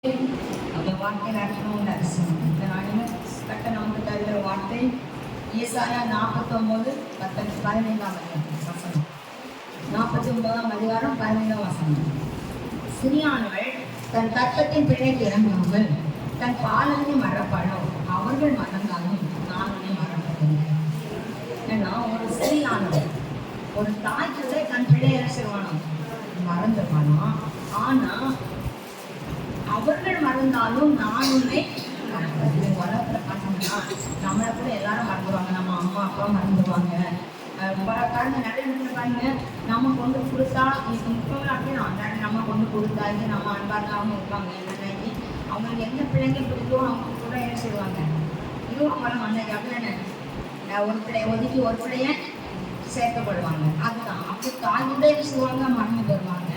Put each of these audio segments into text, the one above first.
அந்த வார்த்தையில் அர்த்தம் அரசன் இந்த நாளில் கட்ட நமக்கு தருகிற வார்த்தை ஏசாயா 49:15 வசனம். 49ஆம் அதிகாரம் 15ஆம் வசனம். சிறியானவள் தன் தர்க்கத்தின் பிழைக்கு இறங்காமல் தன் பாலனை மறப்பாளோ, அவர்கள் மறந்தாலும் நான் உன்னை மறப்பதில்லை. ஏன்னா ஒரு சிறியானவள், ஒரு தாய் கூட தன் பிழையை செய்வானோ மறந்துருவானோ, ஆனா அவர்கள் மறந்தாலும் நான் உன்னை வளர்க்குற பசங்கன்னா நம்மளை கூட எல்லாரும் மறந்துடுவாங்க. நம்ம அம்மா அப்பா மறந்துடுவாங்க. பாருங்க, நிறைய இடத்துல பாருங்க, நம்ம கொண்டு கொடுத்தா இப்போ அப்படின்னா நம்ம கொண்டு கொடுத்தா இது நம்ம அன்பார்க்காம இருப்பாங்க. என்னென்ன அவங்களுக்கு எந்த பிள்ளைங்க பிடிக்கும் அவங்க கூட என்ன செய்வாங்க, இதுவும் அவங்கள மண்ணைக்கு அப்படிதானே ஒரு பிள்ளைய ஒதுக்கி ஒரு பிள்ளைய சேர்க்கப்படுவாங்க. அதுதான் அப்படி தாய் கூட என்ன செய்வாங்க, மறந்து போடுவாங்க.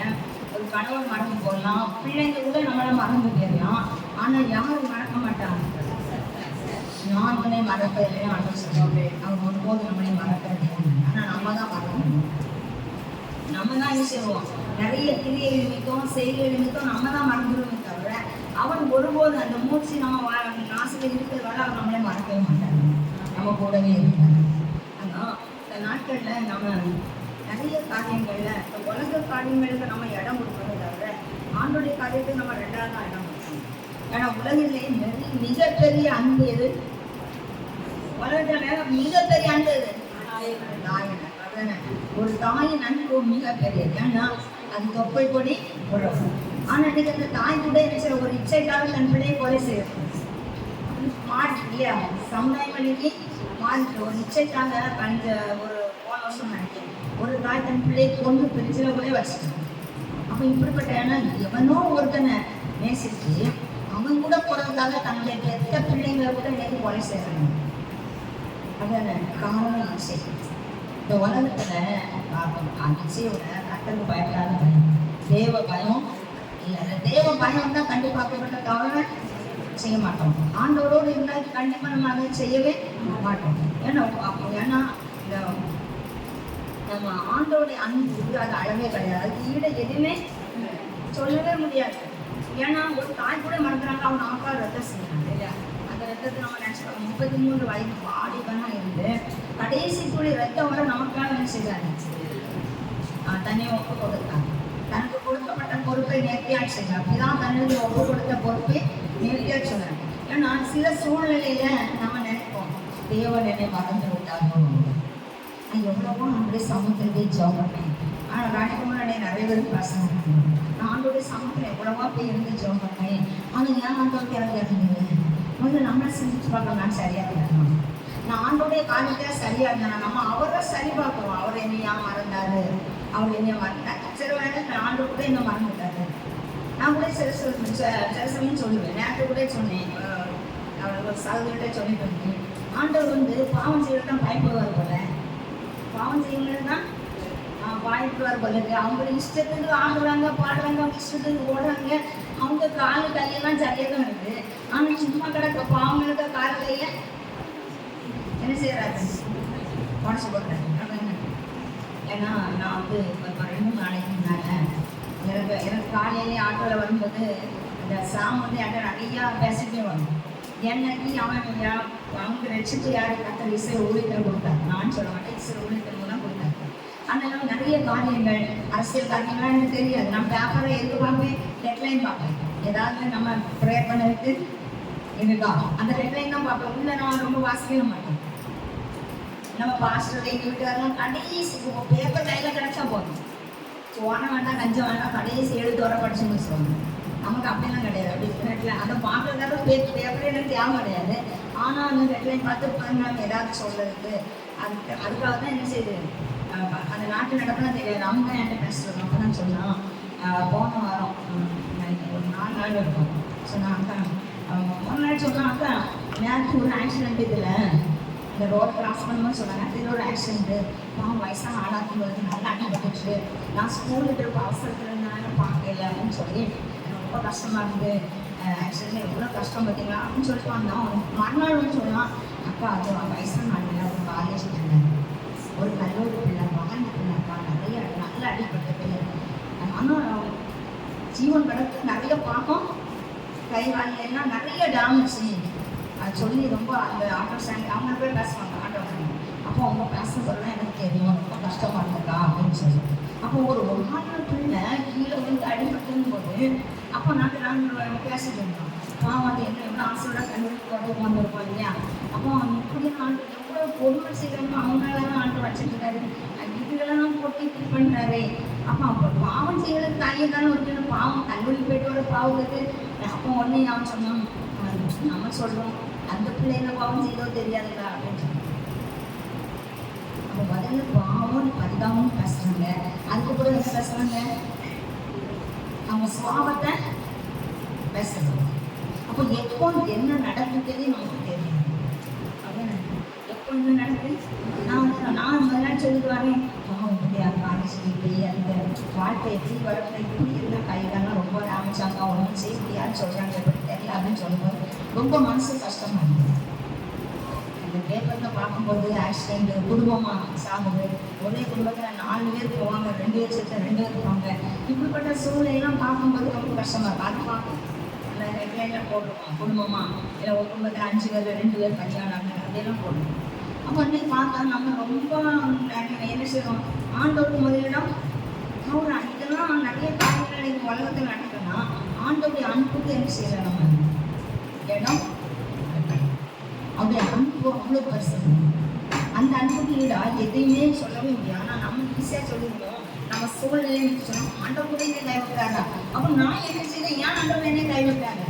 ஒரு கணவன் மறந்து போடலாம், பிள்ளைங்க கூட நம்மளை மறந்து போயிடலாம். ஆனால் யாரும் மறக்க மாட்டாங்க. நான் உன்னை மறப்பதில்லையே அப்படின்னு சொல்லுவாங்க. அவங்க ஒருபோது நம்மளை மறக்கிறது. ஆனால் நம்ம தான் மறக்கணும். நம்ம தான் என்ன செய்வோம், நிறைய கிரியை நிமித்தம் செயல்கள் நிமித்தம் நம்ம தான் மறந்துடுவோமே தவிர அவன் ஒருபோது அந்த மூச்சு நம்ம நாசில் இருக்கிறதால அவன் நம்மளே மறக்கவே மாட்டாங்க. நம்ம கூடவே இருக்காங்க. ஆனால் இந்த நாட்களில் நம்ம நிறைய காரியங்கள்ல இந்த உலக காரியங்களுக்கு நம்ம இடம் கொடுக்கறத தவிர ஆண்டோடைய காரியத்துக்கு நம்ம ரெண்டாவது தான் இடம் கொடுக்கணும். ஏன்னா உலகிலேயே மிகப்பெரிய அன்பு எது? உலகத்துல மிகப்பெரிய அன்பு எது? தாயின. ஒரு தாயின் அன்பு மிகப்பெரியது. ஏன்னா அது தொப்பை கொடி உறவு. ஆனா இன்னைக்கு அந்த தாய் கூட என்ன ஒரு இச்சைக்காக தன் பிள்ளையை கொலை செய்யணும் மாறி இல்லையா? சமுதாயம் அன்னைக்கு மாறிட்டு ஒரு இச்சைக்காக ஒரு போன வருஷம் நினைக்கிறேன், ஒரு தாய் தன் பிள்ளையை கொண்டு பிரிச்சுல கூட வச்சுட்டாங்க. அப்போ இப்படிப்பட்ட ஏன்னா எவனோ ஒருத்தனை நேசித்து அவன் கூட போறதுக்காக தன்னுடைய பெத்த பிள்ளைங்களை கூட இன்னைக்கு கொலை செய்யறாங்க. அதான காரணம் இச்சை. இந்த உலகத்துல இச்சையோட கட்டளுக்கு பயப்படாத பயம், தேவ பயம் இல்லை. தேவ பயம் தான் கண்டிப்பாக்கப்பட்ட தவிர செய்ய மாட்டோம். ஆண்டவரோடு இருந்தால் கண்டிப்பா நம்ம அதை செய்யவே மாட்டோம். ஏன்னா இந்த நம்ம ஆண்டோடைய அன்பு அது அளவே கிடையாது. அது ஈட எதுவுமே சொல்லவே முடியாது. ஏன்னா ஒரு தாய் கூட மறந்துறாங்க, அவங்க நமக்காக ரத்தம் செய்யறாங்க இல்லையா? அந்த ரத்தத்தை நம்ம நினைச்சுக்கோங்க, 33 வயது வாலிபனா இருந்து கடைசி துளி ரத்தம் வர நமக்காக என்ன செய்யறாங்க, தன்னை ஒப்பு கொடுத்தாங்க. தனக்கு கொடுக்கப்பட்ட பொறுப்பை நேர்த்தியாக செய்யறாங்க. அப்படிதான் தன்னுடைய ஒப்பு கொடுத்த பொறுப்பை நேர்த்தியாக சொல்றாங்க. ஏன்னா சில சூழ்நிலையில நம்ம நினைப்போம், தேவன் என்னை மறந்து விட்டாங்க, எவ்வளவோ நம்மளுடைய சமூகத்திலே ஜெபம் பண்ணேன். ஆனால் நாளைக்கு முன்னாடி நிறைய பேர் பசங்க நான் ஆண்டோடைய சமூகத்தில் எவ்வளவோ போய் இருந்து ஜெபம் பண்ணேன். ஆனால் ஏன் ஆண்டோருக்கு எனக்கு இருந்தது? முதல்ல நம்மளை சிந்திச்சு பார்க்கலாம், நான் சரியாக இருக்கணும். நான் ஆண்டோடைய காரியத்தில் சரியாக இருந்தேன். நம்ம அவரை சரி பார்க்குறோம். அவர் என்னையா மறந்தாரு, அவர் என்னைய மறந்தார். சில வேலை ஆண்டு கூட என்ன மறந்துட்டாரு. நான் கூட சில சமயம் சொல்லுவேன். நேற்று கூட சொன்னேன், ஒரு சகோதரிட்ட சொல்லிட்டு இருந்தேன், ஆண்டவர் பாவம் செய்யறது தான் பயப்படுவார் போல. பாவம் செய்யுங்கிறது தான் வாழ்த்துவார் போல இருக்கு. அவங்க இஷ்டத்துக்கு ஆடுறாங்க, பாடுறாங்க, அவங்க இஷ்டத்துக்கு ஓடுறாங்க. அவங்க காலு கையெல்லாம் சரியாக தான் இருக்குது. ஆனால் சும்மா கிடக்க பாவங்களுக்கு கால கைய என்ன செய்யறாரு, உடச்சு போடுறாரு. ஏன்னா நான் ஒரு 2 நாளைக்கு முன்னால எனக்கு காலையிலே ஆட்டோவில் வரும்போது இந்த சாம் என்கிட்ட நிறையா பேசிட்டே வரும். என்னைக்கு அவங்க ரசித்து யார் கத்த இசை ஊழியத்தில் கொடுத்தாங்க. நான் சொல்ல மாட்டேன், இசை ஊழியத்தில் தான் கொடுத்தாங்க. அதனால நிறைய காரியங்கள், அரசியல் காரியங்கள்லாம் எனக்கு தெரியாது. நான் பேப்பரை எதுவாகவே ஹெட்லைன் பார்ப்பேன். ஏதாவது நம்ம ப்ரேயர் பண்ணதுக்கு இருக்கா அந்த ஹெட்லைன் தான் பார்ப்பேன். உள்ள நான் ரொம்ப வாசிக்க மாட்டேன். நம்ம பாஸ்டர் எங்கள் வீட்டுக்காரெல்லாம் கடைசி பேப்பர் கையில் கிடச்சா போதும், போன வேண்டாம் கஞ்சம் வேண்டாம், கடைசி எழுத்தோட படிச்சு முடிச்சுவாங்க. நமக்கு அப்படிலாம் கிடையாது. அப்படி ஹெட்லைன் அதை பார்க்கறதால பேப்பரே எனக்கு தேவை கிடையாது. ஆனால் அந்த ஹெட்லைன் பார்த்து உட்காந்து ஏதாவது சொல்றதுக்கு அதுக்காக தான் என்ன செய்யுது, அந்த நாட்டு நடப்புலாம் தெரியாது. அவங்க தான் என்கிட்ட பேசுகிறோம். அப்போ தான் சொன்னான், போன வாரம் ஒரு 4 நாள் இருக்கும் சொன்னான். அக்கா ஒரு நாள் சொன்னான், அக்கா நேரத்துக்கு ஒரு ஆக்சிடென்ட் இதில் இந்த ரோட் கிராஸ் பண்ணும்போது சொன்னாங்க, இதில் ஒரு ஆக்சிடென்ட்டு, நான் வயசான ஆளாக்கி வருது, நல்லா அடிபட்டுச்சு, நான் ஸ்கூலுக்கு இருக்க அவசரத்தில் இருந்தாலும் பார்க்கல அப்படின்னு சொல்லி ரொம்ப கஷ்டமாக இருக்குது. ஆக்சிடென்ட் எவ்வளோ கஷ்டம் பார்த்தீங்களா அப்படின்னு சொல்லிட்டு வந்தோம். மறுநாள் சொல்லலாம், அக்கா அது வயசான ஆள் ஒரு காலேஜ் பிள்ளை, ஒரு கல்லூரி பிள்ளை, மகன் பிள்ளைக்கா, நிறைய நல்ல அடிபட்டு. ஆனால் ஜீவன் கடத்து நிறைய பார்க்கும் கை காலில் எல்லாம் நிறைய டேமேஜ். அது சொல்லி ரொம்ப அந்த ஆட்டோ ஸ்டாண்ட் அவங்க போய் பேசுவாங்க ஆட்டோ ஸ்டாண்ட். அப்போ அவங்க பேச சொல்லலாம் எனக்கு தெரியும் ரொம்ப கஷ்டமாக இருக்கா அப்படின்னு சொல்லி. அப்போ ஒரு ஆறு பிள்ளை கீழே வந்து அடிபட்டுன்னு போது அப்போ நாங்கள் பேசிட்டு இருந்தோம். அது என்ன எவ்வளோ ஆசையோட கண்ணுக்கு தொடர்பு வந்திருப்போம் இல்லையா. அப்போ இப்படி ஆண்டு எவ்வளோ பொறுமை செய்கிறோமோ அவங்களாம் ஆண்டு வச்சுட்டு இருக்காரு. இதுகளெல்லாம் போட்டு இப்படி பண்ணுறாரு. அப்போ பாவம் செய்கிறது தாயே தானே ஒரு பாவம் கல்லூரி போயிட்டு வர பாவத்துக்கு. அப்போ உடனே நான் சொன்னோம் நம்ம சொல்கிறோம் அந்த பிள்ளைங்க பாவம் செய்தோ தெரியாதுல்ல அப்படின்னு சொன்னோம். அப்போ முதல்ல பாவம் பரிதாபம் பேசுகிறாங்க. அதுக்கப்புறம் என்ன பேசுகிறாங்க, அவங்க சுவாபத்தை பேசுகிறாங்க. அப்போ எப்போ என்ன நடக்குதுன்னு நமக்கு தெரியும். அப்படின்னு எப்போ என்ன நடக்குது நான் முதல்ல சொல்லிட்டு வரேன். முடியாது காலேஜ் இப்படி அந்த வாழ்க்கை எப்படி வளர்ப்பு இப்படி இருந்த கைகள்லாம் ரொம்ப ஆரம்பிச்சாங்க. ஒன்றும் செய்ய முடியாதுன்னு சொல்கிறாங்க எப்படி தெரியல அப்படின்னு சொல்லும்போது ரொம்ப மனசு கஷ்டமாக இருந்தது. இந்த பேப்பரில் பார்க்கும்போது ஆக்சிடென்ட் குடும்பமாக சாகுது. ஒரே குடும்பத்தில் 4 பேர் போவாங்க, 2 பேர் சேர்த்து 2 பேர் போவாங்க. இப்படிப்பட்ட சூழ்நிலையெல்லாம் பார்க்கும்போது ரொம்ப கஷ்டமாக இருக்கும். அது பார்க்கும் அந்த ஹெட்லைனில் போடுவோம் குடும்பமாக இல்லை ஒரு குடும்பத்தில் 5 பேர் 2 பேர் கல்யாணம் அப்படியெல்லாம் போடுவோம். அப்போ வந்து பார்த்தா நம்ம ரொம்ப என்ன செய்வோம், ஆண்டோருக்கு முதலிடம் அவர் இதெல்லாம் நிறைய காரியங்கள் இந்த உலகத்தில் நடக்குதுன்னா ஆண்டோடைய அன்புக்கு என்ன செய்யலாம் நம்ம இடம் அப்படியே அன்பு அவ்வளோ பெருசு. அந்த அன்புக்கு ஈடா எதையுமே சொல்லவே முடியும். ஆனால் நம்ம ஈஸியாக சொல்லியிருந்தோம் நம்ம சூழ்நிலையை சொன்னோம் ஆண்டவர் கூட என்ன கைவிட்டாரா. அப்போ நான் என்ன செய்தேன், ஏன் ஆண்டவர் என்ன கைவிட்டாங்க?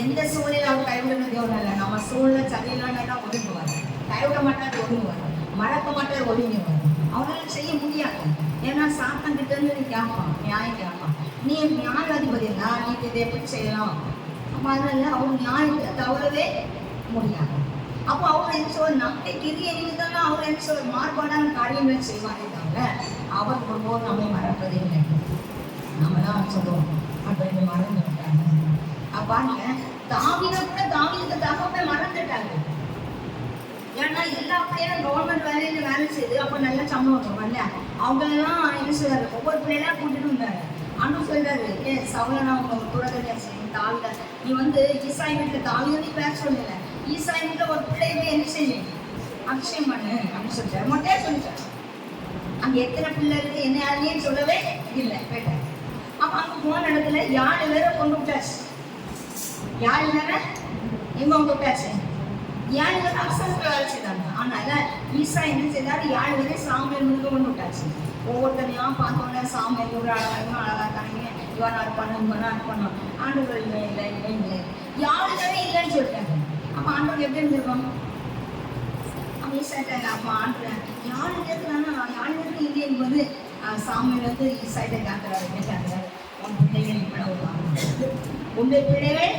எந்த சூழ்நிலை அவர் கைவிடுறது எவ்வளோ இல்லை. நம்ம சூழ்நிலை சரியில்லைன்னா ஒதுங்குவார், கைவிட மாட்டார் ஒதுங்குவார், மறக்க மாட்டார் ஒதுங்குவார். அவரால் செய்ய முடியாது. ஏன்னா சாத்தன் கிட்ட இருந்து நீ கேட்பான், நியாயம் கேட்பான். நீ நியாயாதிபதி தான், நீ இதை எப்படி செய்யலாம். அப்போ அதனால அவர் நியாயத்தை தவறவே முடியாது. அப்போ அவர் என்ன சொல்வார், நம்முடைய கிரிய நிமித்தம் தான் அவர் என்ன சொல்வார், மாறுபாடான காரியங்கள் செய்வாரே தவிர அவர் ஒருபோது நம்மை மறப்பதே இல்லை. நம்ம தான் சொல்லுவோம் அப்படின்னு மறந்து விட்டாங்க. பாருங்க தாவீதை கூட தாவீதுக்கு தகப்பை மறந்துட்டாங்க. ஏன்னா எல்லா பிள்ளைகளும் கவர்மெண்ட் வேலையில வேலை செய்து அப்போ நல்ல சம்பளம் வரும் இல்லையா. அவங்களெல்லாம் என்ன செய்வாரு, ஒவ்வொரு பிள்ளைலாம் கூட்டிட்டு வந்தாரு. அண்ணன் சொல்றாரு, சவுலனா அவங்க குழந்தை தாவித நீ வந்து ஈசாய் வீட்டில் தாவித பேச சொல்லல, ஈசாய் வீட்டில் ஒரு பிள்ளைய என்ன செய்யும் அபிஷேகம் பண்ணு அப்படின்னு சொல்லிட்டாரு. மொட்டையா சொல்லிட்டாரு. அங்கே எத்தனை பிள்ளை இருக்கு என்ன யாருன்னு சொல்லவே இல்லை போயிட்டாரு. அப்போ அங்கே போன இடத்துல 7 பேரை கொண்டு விட்டாச்சு. 7 பேரை எங்க கொண்டு விட்டாச்சு, 7 பேர் அவசரத்தில் வேலை செய்தாங்க. அதனால ஈசா என்ன செய்தாரு, 7 பேரை சாமியல் முழுக்க கொண்டு விட்டாச்சு. ஒவ்வொருத்தனையா பார்த்தோன்னே சாமியல் ஒரு அழகா இருக்காங்க, இவனா இருப்பானு இவனா இருப்பானு. ஆண்டவர் இல்லை இல்லை இல்லை இல்லை 7 பேரே இல்லைன்னு சொல்லிட்டாங்க. அப்போ ஆண்டவர் எப்படி இருந்திருக்கோம், அப்போ ஈசாயிட்டாங்க. அப்போ ஆண்டவர் 7 பேருக்கு தானே 7 பேருக்கு இல்லை என்பது சாமியல் வந்து ஈசாயிட்ட கேட்கிறாரு, என்ன கேட்கிறாரு, உன் பிள்ளைகள் இவ்வளவு தாங்க, உன்னுடைய பிள்ளைகள்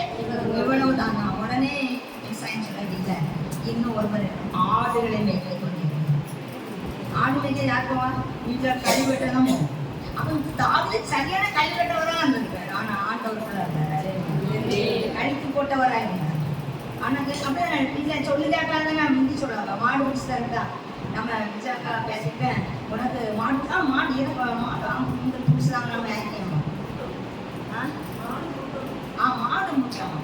எவ்வளவு தாங்க. உடனே ஈசாயின் சொல்லவே இல்லை, இன்னும் ஒருவர் ஆடுகளை மேய்த்து கொண்டிருக்கிறார். ஆடு மேய்க்க யாருக்குவா வீட்டில் கழிவெட்டணும். அப்போ தாவித சரியான கழிவெட்டவராக இருந்திருக்காரு. ஆனால் ஆண்டவருக்குள்ள இருந்தார், கழித்து போட்டவராக இருந்தார். ஆனால் அப்படியே வீட்டில் சொல்லி கேட்டாங்க, முந்தி சொல்லுவாங்க மாடு பிடிச்சி தரட்டா. நம்ம விஜயாக்கா பேசிட்டேன், உனக்கு மாடு தான் மாடு எனக்கு மாடு பிடிச்சாங்க நம்ம ஏற்கனவே மாடு முட்டோம்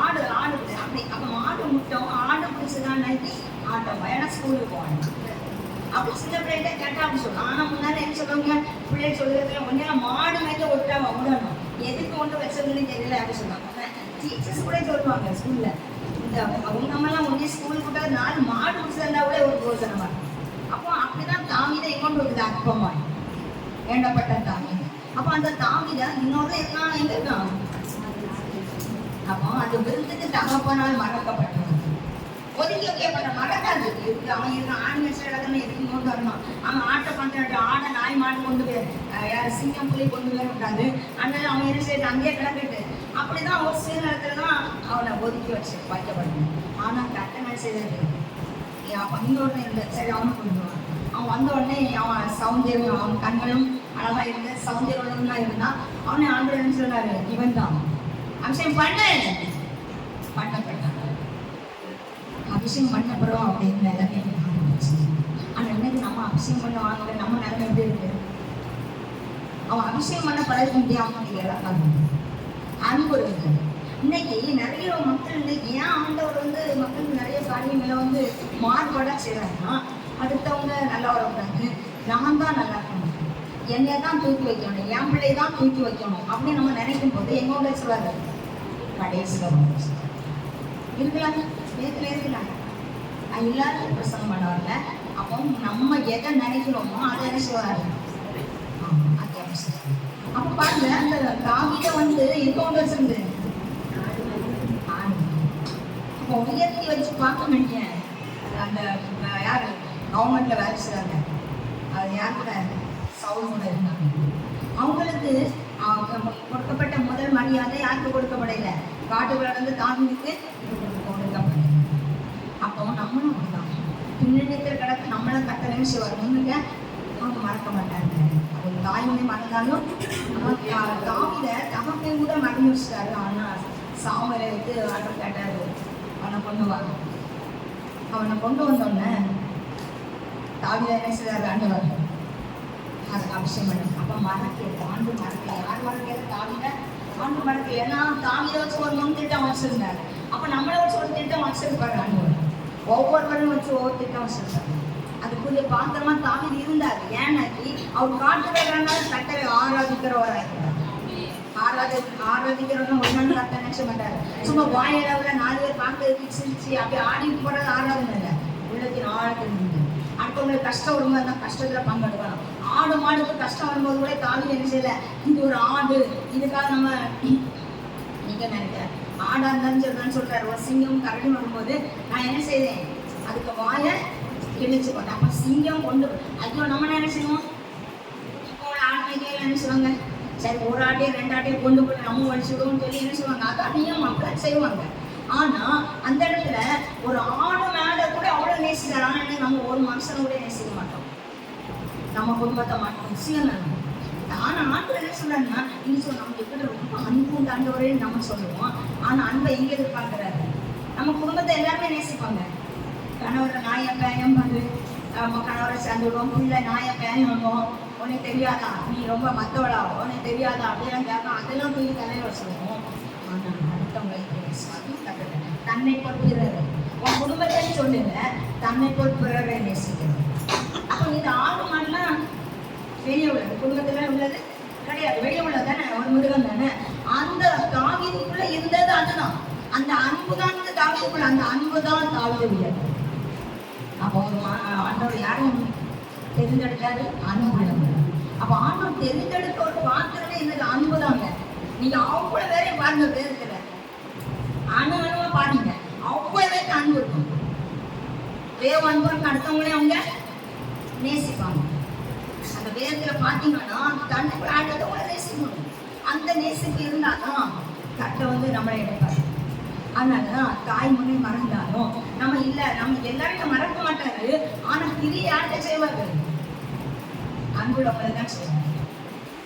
ஆடு ஆடு அப்படி. அப்போ மாடு முட்டோம் ஆடு பிடிச்சதான் நைட்டி ஆட்டம் ஏன்னா ஸ்கூலுக்கு போகணும். அப்படி சின்ன பிள்ளைகிட்ட கேட்டா அப்படி சொல்லலாம். ஆனால் முன்னாடி என்ன சொல்லுவாங்க, பிள்ளை சொல்லுறதுல ஒன்றா மாடு மேய்க்க விட்டா விடணும், எதுக்கு கொண்டு வச்சதுன்னு தெரியல அப்படின்னு சொல்லுவாங்க. டீச்சர்ஸ் கூட சொல்லுவாங்க ஸ்கூல்ல, இந்த அவங்க நம்மலாம் ஒன்றே ஸ்கூலுக்கு விட்டா 4 மாடு பிடிச்சதா கூட ஒரு யோசனமா இருக்கும். அப்போ அப்படிதான் தாவீதை எங்கொண்டு வருது அப்பமா வேண்டப்பட்ட தாவீதை. அப்போ அந்த தாவீதை இன்னொரு எல்லாம் எங்க இருக்கான். அப்போ அந்த விருந்துக்கு தகப்பனால் மறக்கப்பட்டவன், ஒதுக்கி வைக்கப்பட்ட மறக்காது இருக்கு. அவன் இருக்கான் ஆண் வச்சு இடத்துல எதுக்கு கொண்டு வரணும். அவன் ஆட்டை பண்ணுற ஆடை நாய் மாடு கொண்டு போய் யார் சிங்கம் புள்ளி கொண்டு போய் விட்டாது. அதனால அவன் என்ன செய்ய அங்கேயே கிடக்கிட்டு அப்படிதான் ஒரு சில இடத்துல தான் அவனை ஒதுக்கி வச்சு வைக்கப்படணும். ஆனால் கட்டணை செய்தது இன்னொரு இல்லை, சரி அவனு கொண்டுவான். அவன் வந்த உடனே அவன் சௌந்தர்யம், அவன் கண்களும் அழகா இருந்து சௌந்தர்யம் இருந்தான். அவனை ஆண்டு என்ன சொன்னாரு, இவன் தான் அபிஷேகம் பண்ணப்பட்டான். அபிஷேகம் பண்ணப்படுறோம் அப்படின்னு நிலைமை ஆரம்பிச்சு. ஆனால் இன்னைக்கு நம்ம அபிஷேகம் பண்ண வாங்கல, நம்ம நிலைமை எப்படி இருக்கு. அவன் அபிஷேகம் பண்ண பழக முடியாம அன்பு இருக்குது. இன்னைக்கு நிறைய மக்கள் இன்னைக்கு ஏன் ஆண்டவர் வந்து மக்களுக்கு நிறைய காரியங்களை வந்து மாறுபாடாக செய்கிறாங்கன்னா, அடுத்தவங்க நல்லா வரக்கூடாது, நான் தான் நல்லா இருக்கணும், என்னை தான் தூக்கி வைக்கணும், என் பிள்ளை தான் தூக்கி வைக்கணும் அப்படின்னு நம்ம நினைக்கும் போது எங்கோட சொல்வாரு கடைசியில் இருக்கலாங்க, நேரத்தில் இருக்கலாங்க எல்லாருக்கும் பிரசங்கம் பண்ணுவாங்க. அப்போ நம்ம எதை நினைக்கிறோமோ அதை என்ன செய்வாரு அத்தியாவசியம். அப்போ பாருங்க, அந்த தாவீதை வந்து எங்க கொண்டு வச்சிருந்து அப்போ உயர்த்தி வச்சு பார்க்க நினைக்கிறேன். அந்த யாரு கவர்மெண்ட்ல வேலை செய்றாங்க, அது யார் கூட சவுல் கூட இருந்தாங்க. அவங்களுக்கு கொடுக்கப்பட்ட முதல் மரியாதை யாருக்கு கொடுக்கப்படல, காட்டுக்குள்ள வந்து தாவீதுக்கு கொடுக்கப்படல. அப்போ நம்மளும் அப்படிதான் பின்னணியத்தில் கிடக்கு நம்மளும் கட்டளைன்னு செய்வார். முன்னுங்க அவங்க மறக்க மாட்டாங்க. அவங்க தாய்மொழி மறந்தாலும் தாவீதை தகப்பை கூட மறந்து வச்சுட்டாரு. ஆனால் சாமுவேலை எடுத்து ஆண்டவர் கேட்டாரு, அவனை கொண்டு வா. அவனை கொண்டு வந்தோடனே தாவீதை என்ன செய்தாரு, ஆண்டவர் அதை அபிஷேகம் பண்ணி. அப்போ மறக்கல, ஆண்டு மறக்கல. யார் மறக்கல? தாவீதை ஆண்டு மறக்கல. ஏன்னா தாவீதை வச்சு ஒரு முன் திட்டம் வச்சிருந்தாரு. அப்போ நம்மளை வச்சு ஒரு திட்டம் வச்சிருப்பாரு ஆண்டவர். ஒவ்வொருவரும் வச்சு ஒவ்வொரு திட்டம் வச்சிருக்காரு. அதுக்குரிய பாத்திரமா தாவீது இருந்தாரு. ஏன்னாக்கி அவர் காட்டு வேறனால கட்டளை ஆராதிக்கிறவராயிருக்கிறார். ஆராதிக்கிறவங்க ஒரு நாள் கட்ட நினைச்ச மாட்டாரு. சும்மா வாயளவுல 4 பேர் பார்க்கறதுக்கு சிரிச்சு அப்படி ஆடிட்டு போறது ஆராதனை இல்லை. உள்ளத்தின் ஆழத்தில் இருந்து அடுத்தவங்களுக்கு கஷ்டம் வரும்போது அந்த கஷ்டத்துல பங்கெடுக்கணும். ஆடு மாடுக்கு கஷ்டம் வரும்போது கூட தாவீது என்ன செய்யல, இது ஒரு ஆடு, இதுக்காக நம்ம நீங்க நினைக்கிறேன் ஆடா இருந்தாலும் சொல்றான்னு சொல்றாரு. ஒரு சிங்கம் கரடி வரும்போது நான் என்ன செய்தேன், அதுக்கு வாயை கிழிச்சு போட்டேன். அப்ப சிங்கம் கொண்டு ஐயோ நம்ம என்ன செய்வோம், இப்போ ஆட்டைகள் என்ன செய்வாங்க, சரி ஒரு ஆட்டையை 2 ஆட்டையை கொண்டு போட்டு நம்ம வலிச்சுடுவோம்னு சொல்லி என்ன செய்வாங்க, அதான் நியமம் அப்படி செய்வாங்க. ஆனா அந்த இடத்துல ஒரு ஆடு மேடை கூட அவ்வளவு நேசிக்கிறார். ஆனா நம்ம ஒரு மனுஷனை கூட நேசிக்க மாட்டோம், நம்ம குடும்பத்தை மாட்டோம் சீனம். ஆனா ஆண்டு என்ன சொல்றாருன்னா, நீங்க சொல்ல நம்ம எப்படி ரொம்ப அன்பு உண்டாண்டவரே நம்ம சொல்லுவோம். ஆனா அன்பை எங்க எதிர்பார்க்கிறாரு, நம்ம குடும்பத்தை எல்லாருமே நேசிப்பாங்க. கணவரை நாயை பேயம் பண்ணு, நம்ம கணவரை சேர்ந்துடுவோம், பிள்ளை நாயை பேயம் பண்ணுவோம், உனக்கு தெரியாதா நீ ரொம்ப மற்றவளா, உனக்கு தெரியாதா அப்படிலாம் கேட்கும். அதெல்லாம் தூக்கி தலைவர் சொல்லுவோம். ஆனா அடுத்தவங்களை தன்னை பொறுப்பிறாரு. உன் குடும்பத்தை சொல்லுங்க, தன்னை பொறுப்பிறரை நேசிக்கிறது. அப்போ இது ஆடு மாடெல்லாம் வெளியே உள்ளது, குடும்பத்துல உள்ளது கிடையாது, வெளியே உள்ளது தானே, ஒரு மிருகம் தானே. அந்த தாவீதுக்குள்ள இருந்தது அதுதான், அந்த அன்பு தான் தாவீதுக்குள்ள, அந்த அன்பு தான் தாவீது உயர்வு. அப்போ ஒரு ஆண்டவர் யாரும் தெரிந்தெடுத்தாரு, அன்பு. அப்போ ஆண்டவர் தெரிந்தெடுக்க ஒரு பாத்திரமே என்னது, அன்பு தாங்க. நீங்க அவ்வளோ பேரையும் பாருங்க, பேருத்துல அணுவா பாருங்க, அவ்வளோ பேருக்கு அன்பு இருக்கும். வேவ அன்பு இருக்கு, அடுத்தவங்களே அவங்க நேசிப்பாங்க. அந்த வேதத்துல பாத்தீங்கன்னா தன்னுக்கு ஆண்டவங்களை நேசிக்கணும். அந்த நேசிப்பு இருந்தாதான் கட்ட வந்து நம்மளை எடுப்பாரு. அதனாலதான் தாய்மொழி மறந்தாலும் நம்ம இல்ல, நம்ம எல்லாருக்கும் மறக்க மாட்டாரு. ஆனா திரி யார்கிட்ட செய்வாரு, அன்புள்ளவங்களை தான் செய்வாரு.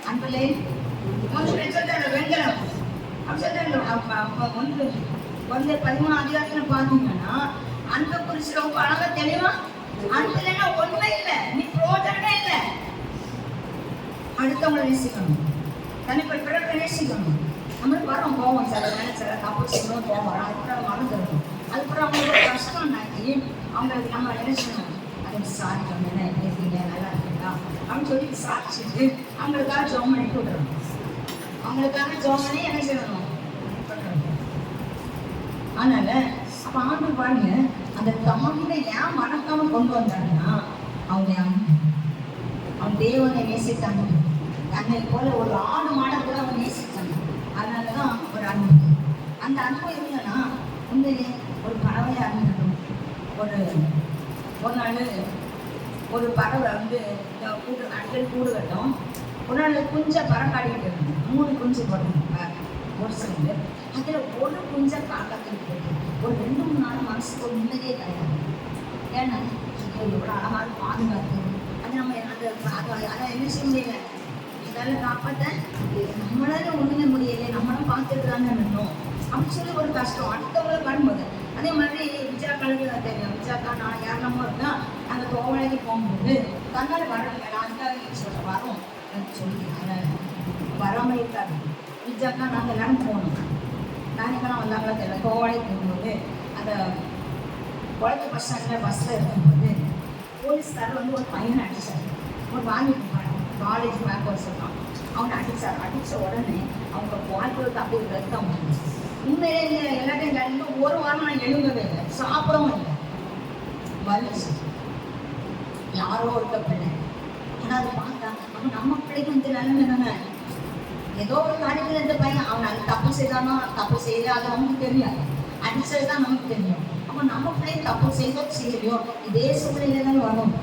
அன்புலே வெங்கலம் வந்து 13 அதிகாரத்துல பாத்தீங்கன்னா அன்பை குறிச்சு ரொம்ப அழகா தெளிவா, அன்புலன்னா ஒண்ணுமே இல்லை, நீ பிரோஜனமே இல்லை. அடுத்தவங்களை நேசிக்கணும், தனிப்பட்ட பிறகு நேசிக்கணும். நம்மளுக்கு வரோம் போவோம், சில நினைச்சல தப்பு செய்யணும் போவோம், அதுக்கப்புறம் மறந்துடணும். அதுக்கப்புறம் அவங்களுக்கு கஷ்டம் நாக்கி அவங்களுக்கு நம்ம நினைச்சணும், அதுக்கு சாரி சொன்னேன்னா எப்படி இருக்கீங்க, நல்லா இருக்கீங்களா அப்படின்னு சொல்லி விசாரிச்சுட்டு அவங்களுக்காக ஜோம் பண்ணி விட்டுறணும். அவங்களுக்காக ஜோம் பண்ணி என்ன செய்யணும். அதனால அப்ப ஆண்டு பாருங்க, அந்த தாவீதை ஏன் மறக்காம கொண்டு வந்தாங்கன்னா, அவங்க அவன் தேவனை நேசித்தாங்க. தன்னை போல ஒரு ஆடு மாடை கூட அவன் நேசித்தாங்க. அதனாலதான் ஒரு அன்பு. அந்த அன்பு இருந்ததுன்னா உண்மையிலே ஒரு பறவையா இருந்துடும். ஒரு நாள் ஒரு பறவை வந்து கூடு அடிக்கடி கூடு கட்டும். ஒரு நாள் குஞ்சை பறக்காடிட்டு இருக்கு. 3 குஞ்சு போட்டு ஒரு சிலு அதில் ஒரு குஞ்சை காக்காத்துக்கு போட்டு ஒரு 2-3 நாள் மனசுக்கு ஒரு நிம்மதியே கிடையாது. ஏன்னா எவ்வளோ அழகாக பாதுகாத்து அது நம்ம அதை என்ன செய்ய முடியல, இதெல்லாம் காப்பாற்ற நம்மளால ஒண்ணுமே முடியலை, நம்மளும் பார்த்துட்டுதாங்க நின்னோம் அப்படின்னு சொல்லி ஒரு கஷ்டம் அடுத்தவங்களை வரும்போது. அதே மாதிரி விஜயாக்களுக்கு தெரியும், விஜயாக்கா நான் யாரெல்லாமோ இருக்கா அந்த தோவலைக்கு போகும்போது தன்னால் வர அதுக்காக சொல்ல வரும் சொல்லி அதை வராமல் இருக்காது. விஜாக்கா நாங்கள் எல்லாரும் போனோம். நாளைக்கெல்லாம் வந்தாங்களா தெரியல. கோவாலைக்கு போகும்போது அந்த குளத்து பஸ் ஸ்டாண்டில் பஸ்ஸில் இருக்கும்போது போலீஸ்காரர் வந்து ஒரு பையனை அடித்தார். ஒரு வாங்கிட்டு போனாங்க, காலேஜ் பேக் வச்சுருக்கான். அவனை அடித்தார். அடித்த உடனே அவங்க வாழ்க்கைக்கு அப்படியே ரத்தம் வந்துச்சு. உண்மையிலே எல்லாத்தையும் கண்டிப்பாக ஒரு வாரம் நான் எழுங்கவே இல்லை, சாப்பிடவும் இல்லை. வலிச்சு யாரோ ஒருத்த பிள்ளை. ஆனால் அதை பார்த்தா அவன் நம்ம பிள்ளைக்கு இந்த நிலைமை தானே. ஏதோ ஒரு காரியத்தில் இந்த பையன் அவன் அது தப்பு செய்தானோ தப்பு செய்யல அது நமக்கு தெரியாது, அடிச்சது தான் நமக்கு தெரியும். அப்போ நம்ம பிள்ளை தப்பு செய்தோ செய்யலையோ இதே சூழ்நிலை தான் வரும்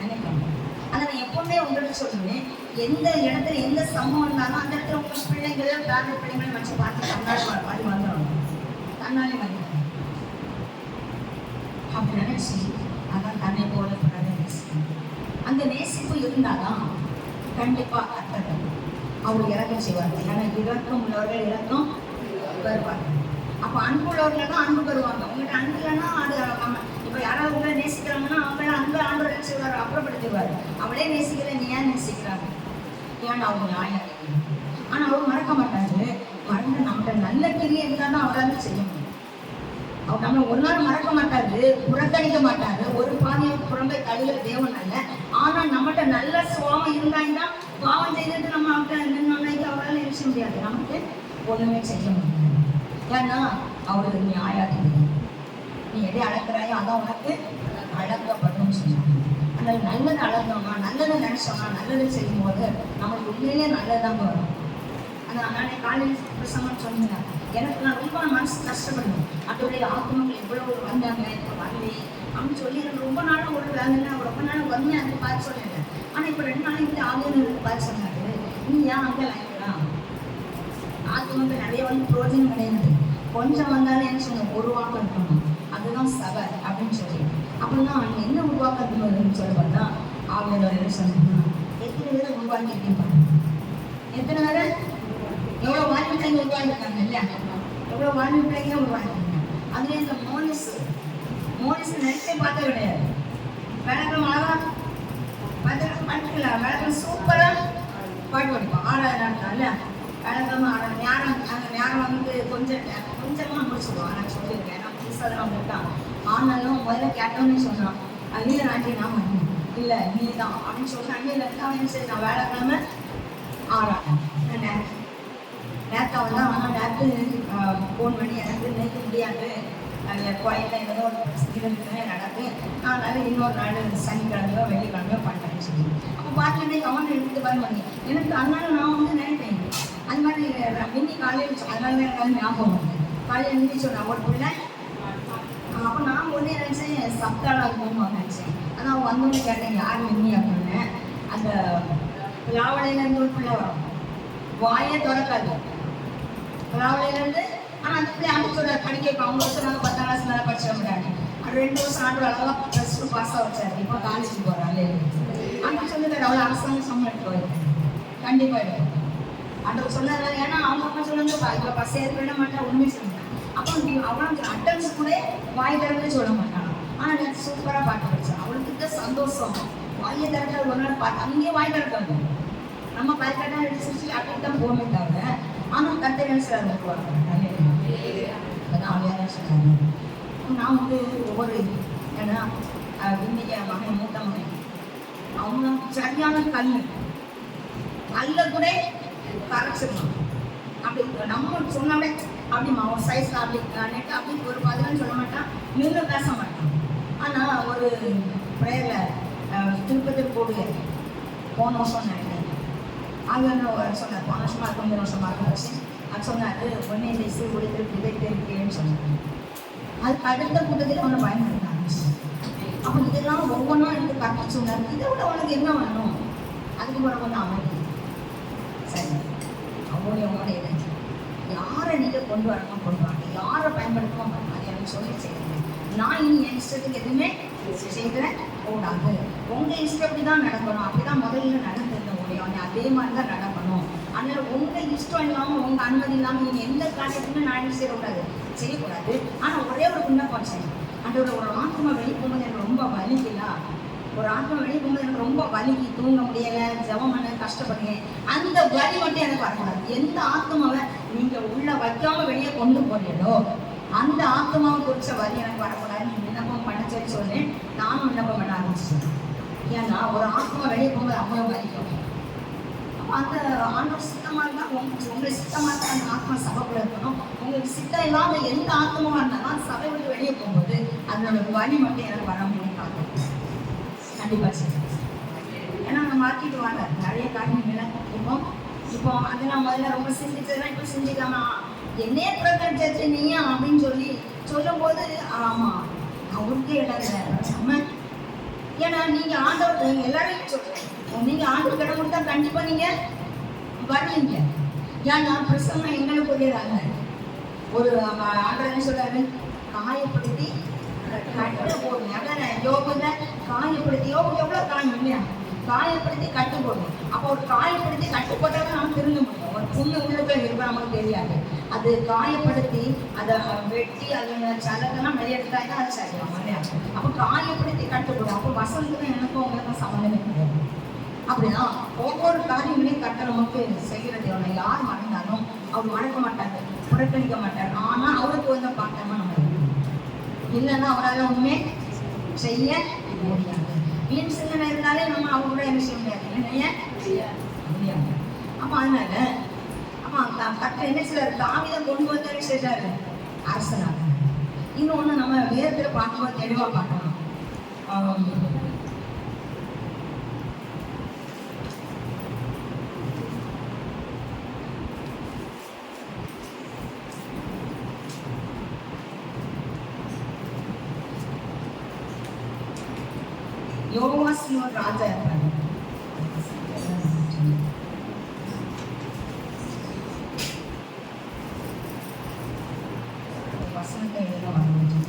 நினைக்கணும். அதை நான் எப்பவுமே உங்களுக்கு சொல்லுவேன், எந்த இடத்துல எந்த சம்பவம் இருந்தாலும் அந்த இடத்துல உங்கள் பிள்ளைங்களை வேற பிள்ளைங்களை வச்சு பார்த்து தன்னாலே வந்துடணும், தன்னாலே வந்துடணும். அப்படி நினைச்சு அதான் தன்னை போல பிறரை நேசிக்கணும். அந்த நேசிப்பு இருந்தாதான் கண்டிப்பா கர்த்தர் அவர் இறக்கம் செய்வார்கள். ஏன்னா இறக்கம் உள்ளவர்கள் இறக்கம் வருவார்கள். அப்போ அன்பு உள்ளவர்கள் தான் அன்பு பெறுவாங்க. உங்கள்கிட்ட அன்பு இல்லைன்னா அது இப்போ யாராவது உங்களை நேசிக்கிறாங்கன்னா அவங்கள அன்பு ஆண்டவர் என்ன செய்வார், அப்புறப்படுத்திடுவார். அவளே நேசிக்கிற நீ ஏன் நேசிக்கிறாங்க, ஏன்னா அவங்க நியாயம். ஆனால் அவர் மறக்க மாட்டாரு. மறந்து நம்மகிட்ட நல்ல கிரியை இருந்தால் தான் அவரால் செய்ய முடியும். அவர் நம்மளை ஒரு நாள் மறக்க மாட்டாரு, புறக்கணிக்க மாட்டாரு. ஒரு பாதியை புறம்பை கழுவுற தேவன் அல்ல. ஆனால் நம்மகிட்ட நல்ல சுவாமம் இருந்தாங்கன்னா பாவம் செய்துட்டு நம்ம அவர்கிட்ட நின்று அவரால் நினைச்ச முடியாது, நமக்கு ஒண்ணுமே செய்ய முடியாது. ஏன்னா அவருக்கு நீ ஆயாதில்லை, நீ எதை அழக்கிறாயோ அதான் உனக்கு அழக்கப்படும் சொன்னாங்க. அதனால நல்லது அழகணும்னா, நல்லதை நினைச்சோம்னா, நல்லது செய்யும் போது நம்மளுக்கு உண்மையிலே நல்லதாங்க வரும். நானே காலேஜ் பிரசங்கம் சொன்னேன், எனக்கு நான் ரொம்ப மனசு கஷ்டப்படுவேன். அதோடைய ஆத்மங்கள் எவ்வளோ வந்தாங்க இப்போ வரலே அப்படின்னு சொல்லி எனக்கு ரொம்ப நாளும் ஒரு வேலைன்னா ரொம்ப நாள் வந்து அதுக்கு பார்த்து சொல்லிட்டேன். ஆனால் இப்போ 2 நாளைக்கு ஆளுநருக்கு பார்த்து சொன்னாரு, நீ ஏன் அங்கே லைன்லாம் ஆத்மங்கள் நிறைய வந்து பிரோஜனம் கிடையாது, கொஞ்சம் வந்தாலும் என்ன சொன்ன உருவாக்கம் இருக்கணும், அதுதான் சபை அப்படின்னு சொல்லி. அப்படின்னா அவங்க என்ன உருவாக்கத்துன்னு சொல்லி பார்த்தா ஆளுநர் என்ன சொன்னாங்கன்னா, எத்தனை பேரை உருவாக்கியிருக்கீங்க, எத்தனை பேரை எவ்வளோ வாழ்வு பிள்ளைங்க உருவாக்கிருக்காங்க இல்லையா, எவ்வளோ வாழ்வு பிள்ளைங்க உருவாக்கிருக்காங்க. அதுலேயும் இந்த மோனிஸ் நினைச்சே பார்த்த கிடையாது. விளக்கம் அழகா பார்த்துக்கலாம், விளக்கம் சூப்பராக பாட்டு படிப்போம். 6வது நாள் இல்லையா விளக்கமாக நேரம் அந்த நேரம் வந்து கொஞ்சமாக முடிச்சுடுவோம். நான் சொல்லியிருக்கேன், நான் புதுசாக தான் வந்துட்டான். ஆனாலும் முதல்ல கேட்டோன்னு சொன்னான், நீ ஆண்டி நான் இல்லை நீ தான் அப்படின்னு சொன்னேன். அங்கே அவன் சரி நான் வேலைக்கிழமை 6 நேரத்தை வந்து ஆனால் நேரத்து ஃபோன் பண்ணி எனக்கு நினைக்க முடியாது, கோயிலில் ஏதோ ஒரு பிரச்சனை நடக்கு, நான் அதனால இன்னொரு நாள் சனிக்கிழமையோ வெள்ளிக்கிழமையோ பண்ணுறேன்னு சொல்லி. அப்போ பார்த்துட்டு கவனம் எடுத்து பாருங்க. எனக்கு அதனால நான் வந்து நினைப்பேன் அது மாதிரி மின்னி காலையில் அதனால தான் எனக்கு ஞாபகம் வந்து காலையில் மின்னி சொன்னேன் ஒரு பிள்ளை. அப்போ நான் ஒன்றே நினச்சேன் சப்தாலாக இருக்கும்னு நினச்சேன். ஆனால் அவன் வந்தோடனே கேட்டேன் யார் மின்னி அப்படின்னு. அந்த லாவளையிலேருந்து ஒரு பிள்ளை வரும், வாயே திறக்காது லாவளையிலேருந்து. ஆனால் அந்த பிள்ளை அங்கே சொல்கிறார் படிக்க வைப்போம். அவங்க சொன்னாங்க 10ஆம் கிளாஸ் மேலே படிச்சிட முடியாது. அது 2 வருஷம் ஆண்டு அழகாக +2 பாஸாக வச்சாரு. இப்போ காலேஜுக்கு போகிறாள் அங்கே சொல்லுறாரு, அவ்வளோ அரசாங்க சம்பளம் எடுத்து போயிருக்கேன் கண்டிப்பாக எடுக்கும் அந்த சொன்னார். ஏன்னா அவங்க அம்மா சொன்னாங்க இப்போ பஸ் ஏற்பட மாட்டேன் உண்மை சொன்னாங்க. அப்போ அவனுக்கு அட்டன்ஸ் கூட வாய் திறந்து சொல்ல மாட்டான். ஆனால் எனக்கு சூப்பராக பாட்டு படித்தான். அவளுக்கு தான் சந்தோஷம். வாயை திறக்க ஒரு நாள் பாட்டு அங்கேயே வாய் திறக்காது. நம்ம கரெக்டாக எடுத்து அப்படி தான் போகவே தவிர ஆனால் கத்தை நினைச்சாரு அதான் அவையாக சொன்னாங்க. நான் வந்து ஒவ்வொரு ஏன்னா இன்னைக்கு மகன் மூத்த மகன் அவங்க சரியான கல்ல கூட கரைச்சிடணும். அப்படி நம்ம சொன்னாலே அப்படி அவன் சைஸ் அப்படி நெட்டு அப்படி ஒரு பதிலும் சொல்ல மாட்டான், நின்று பேச மாட்டான். ஆனால் ஒரு ப்ரேயரில் திருப்பதிக்கு போடுங்க போன வருஷம் நினைக்கிறேன் அங்கே சொன்னார், போன வருஷமாக கொஞ்சம் வருஷமாக வச்சு அது சொன்னார், ஒன்னே வயசு ஒரு திருப்பி இருக்கேன்னு சொன்னாங்க. அதுக்கு அடுத்த கூட்டத்தில் அவனை பயன்படுத்த ஆரம்பிச்சு. அப்போ இதெல்லாம் ஒவ்வொன்றா எடுத்து கற்று சொன்னார், இதை விட உனக்கு என்ன வேணும், அதுக்கு பிறகு வந்து அமைதி சரி அவங்களுடைய எனக்கு யாரை நீங்கள் கொண்டு வரணும் கொண்டு வாங்க, யாரை பயன்படுத்தணும் அது எனக்கு சொல்லி செய்யுங்க. நான் இனி என் இஷ்டத்துக்கு எதுவுமே செய்கிறேன் கூடாது. உங்கள் இஷ்டப்படி தான் நடக்கணும். அப்படி தான் முதல்ல நடந்திருந்த முடியும், அதே மாதிரி தான் நடக்கணும். அதனால் உங்கள் இஷ்டம் இல்லாமல் உங்கள் அனுமதி இல்லாமல் நீங்கள் எந்த காரியத்துக்குமே நான் என்ன செய்யக்கூடாது. ஆனால் ஒரே ஒரு விண்ணப்பம் செய்யும். அதோட ஒரு ஆத்மா வெளிப்போகும்போது எனக்கு ரொம்ப வலிக்கலாம். ஒரு ஆத்மா வெளியே போகும்போது எனக்கு ரொம்ப வலிக்கு தூங்க முடியலை, ஜெபம் பண்ண கஷ்டப்படுறேன், அந்த வலி மட்டும் எனக்கு வரக்கூடாது. எந்த ஆத்மாவை நீங்க உள்ள வைக்காம வெளியே கொண்டு போறீங்களோ அந்த ஆத்மாவை குறிச்ச வலி எனக்கு வரக்கூடாது. நீ விண்ணப்பம் பண்ணச்சேன்னு சொல்லி நானும் விண்ணப்பம் பண்ண ஆரம்பிச்சிட்டேன். ஏன்னா ஒரு ஆத்மா வெளியே போகும்போது அவ்வளவு வலிக்கும். அந்த ஆண்டவர் சித்தமா இருந்தா உங்களுக்கு சித்தமா இருந்தா அந்த ஆத்மா சபைக்குள்ள இருக்கணும். உங்களுக்கு சித்தம் இல்லாத எந்த ஆத்மாவா இருந்தாலும் சபை விட்டு வெளியே போகும்போது அதனோட வலி மட்டும் எனக்கு வர முடியாது. கண்டிப்பா சரி. ஏன்னா நம்ம மாற்றிட்டு வாங்க நிறைய காரியங்களை. இப்போ அதை நான் முதல்ல ரொம்ப சிந்திச்சதுன்னா இப்போ சிந்திக்காம என்னையே புறக்கணிச்சு நீயா அப்படின்னு சொல்லும் போது ஆமா அவருக்கே இடம் நம்ம. ஏன்னா நீங்க ஆண்டவர் எல்லாரையும் சொல்றேன், நீங்க ஆண்டவர் இடம் கொடுத்தா கண்டிப்பா நீங்க வருவீங்க. ஏன்னா பிரசங்கம் எங்களுக்கு புரியுறாங்க. ஒரு ஆண்டவர் என்ன சொல்றாரு, காயப்படுத்தி கட்டு போடுங்க. யோகுல காயப்படுத்தி யோகு எவ்வளவு காயம் இல்லையா, காயப்படுத்தி கட்டு போடணும். அப்போ ஒரு காயப்படுத்தி கட்டு போட்டாலும் நம்ம திரும்ப முடியும். ஒரு புண்ணு உள்ளுக்குள்ள இருக்க நமக்கு தெரியாது. அது காயப்படுத்தி அதை வெட்டி அதோட சலக்கெல்லாம் வெளியெடுத்தாங்க அது சரியாகும் இல்லையா. அப்போ காயப்படுத்தி கட்டு போடும். அப்போ வசந்துக்கும் எனக்கும் உங்களுக்கும் சம்மந்தமே கிடையாது. அப்படின்னா ஒவ்வொரு காரியங்களையும் கட்ட நமக்கு செய்கிறது எவ்வளோ. யார் மறந்தாலும் அவர் மறக்க மாட்டாங்க, புறக்கணிக்க மாட்டார். ஆனா அவருக்கு வந்து பார்க்காம நம்ம இல்லைன்னா அவரால் ஒண்ணுமே செய்ய முடியாது. வீண் சிந்தனை இருந்தாலே நம்ம அவங்க கூட என்ன செய்ய முடியாது, என்னைய முடியாது. அப்ப அதனால கட்ட என்ன செய்யறாரு, தாவீதை கொண்டு வந்து என்ன செய்யறாரு, அரசனாக. இன்னொன்னு நம்ம வேதத்துல பார்க்கும்போது தெளிவா பார்க்கணும். யோவாஸ்னு ஒரு ராஜா இருப்பாங்க. வசனத்தை எழுத ஆரம்பிச்சு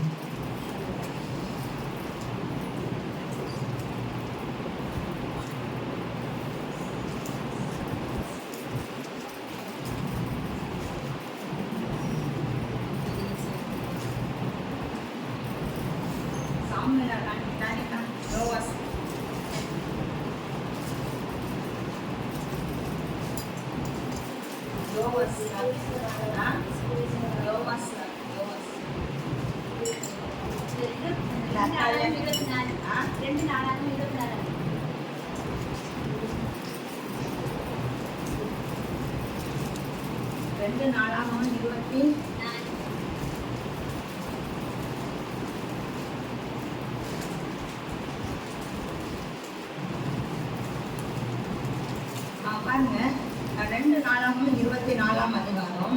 பாருங்க. 2 நாளாகவும் 24ஆம் அதிகாரம்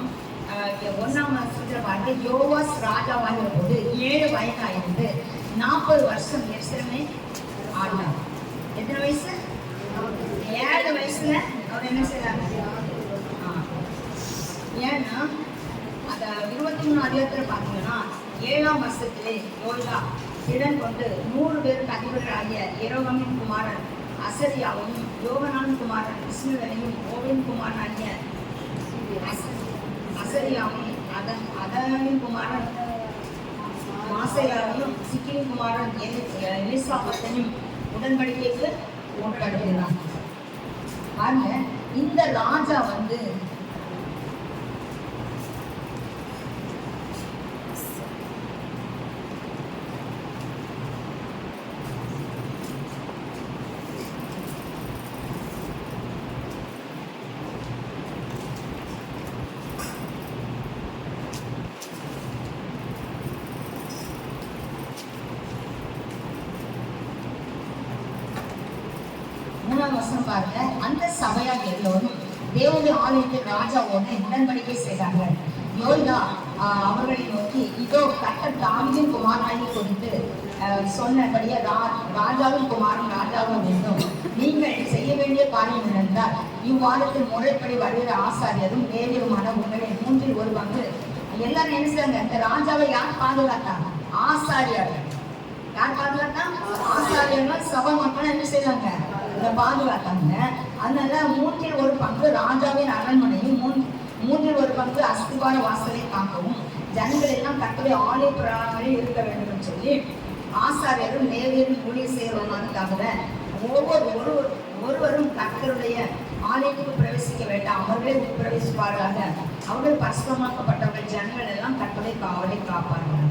1ஆம் வசனத்துல பாருங்க. யோவாஸ் ராஜாவாகிற போது 7 வயதாயிருந்து 40 வருஷம் எருசலேமை ஆண்டார். எத்தனை வயசு? 7 வயசுல அவர் என்ன செய்யறாங்க. ஏன்னா அந்த 23 அதிகாரத்துல பாத்தீங்கன்னா 7ஆம் வருஷத்திலே யோய்தா திடன் கொண்டு 100 பேருக்கு அதிபர்கள் ஆகிய எரோகாமின் குமாரன் அசரியாவையும் யோகனான் குமாரன் இஸ்மவேலையும் ஓவின் குமாரன் ஆகிய அசரியாவையும் அதனின் குமாரன் மாசையாவையும் சிக்கின் குமாரன் எலிசாபத்தையும் உடன்படிக்கைக்கு உட்படுத்தினார். பாருங்க, இந்த ராஜா வந்து பாருங்க. அந்த சபையார் எல்லோரும் தேவனுடைய ஆலயத்தில் ராஜாவோடு உடன்படிக்கை செய்தார்கள். யோய்தா அவர்களை நோக்கி, இதோ கர்த்தர் தாவீதின் குமாரனை குறித்து சொன்னபடியே ராஜாவின் குமாரன் ராஜாவும் வேண்டும். நீங்கள் செய்ய வேண்டிய காரியம் என்னென்றால், இவ்வாரத்தில் முறைப்படி வருகிற ஆசாரியரும் லேவியருமான உங்களின் 1/3 பங்கு. எல்லாரும் என்ன செய்றாங்க, இந்த ராஜாவை யார் பாதுகாத்தாங்க? ஆசாரியர்கள். யார் பாதுகாத்தா? ஆசாரியர்கள். சபை மக்கள் என்ன செய்றாங்க, பாதுகாத்தாங்க. அதனால 1/3 பங்கு ராஜாவின் அரண்மனையும் 1/3 பங்கு அஸ்திபார வாசலை காக்கவும் ஜனங்கள் எல்லாம் கர்த்தருடைய ஆலய பிரகாரங்களில் இருக்க வேண்டும் சொல்லி ஆசாரியரும் லேவியரும் ஊழியர் செய்வதற்கு தவிர ஒருவரும் கர்த்தருடைய ஆலயத்துக்கு பிரவேசிக்க வேண்டாம், அவர்களே உட்பிரவேசிப்பார்களாக. அவர்கள் பரிசுத்தமாக்கப்பட்டவர்கள், ஜனங்கள் எல்லாம் கர்த்தருடைய காவலை காப்பார்கள்.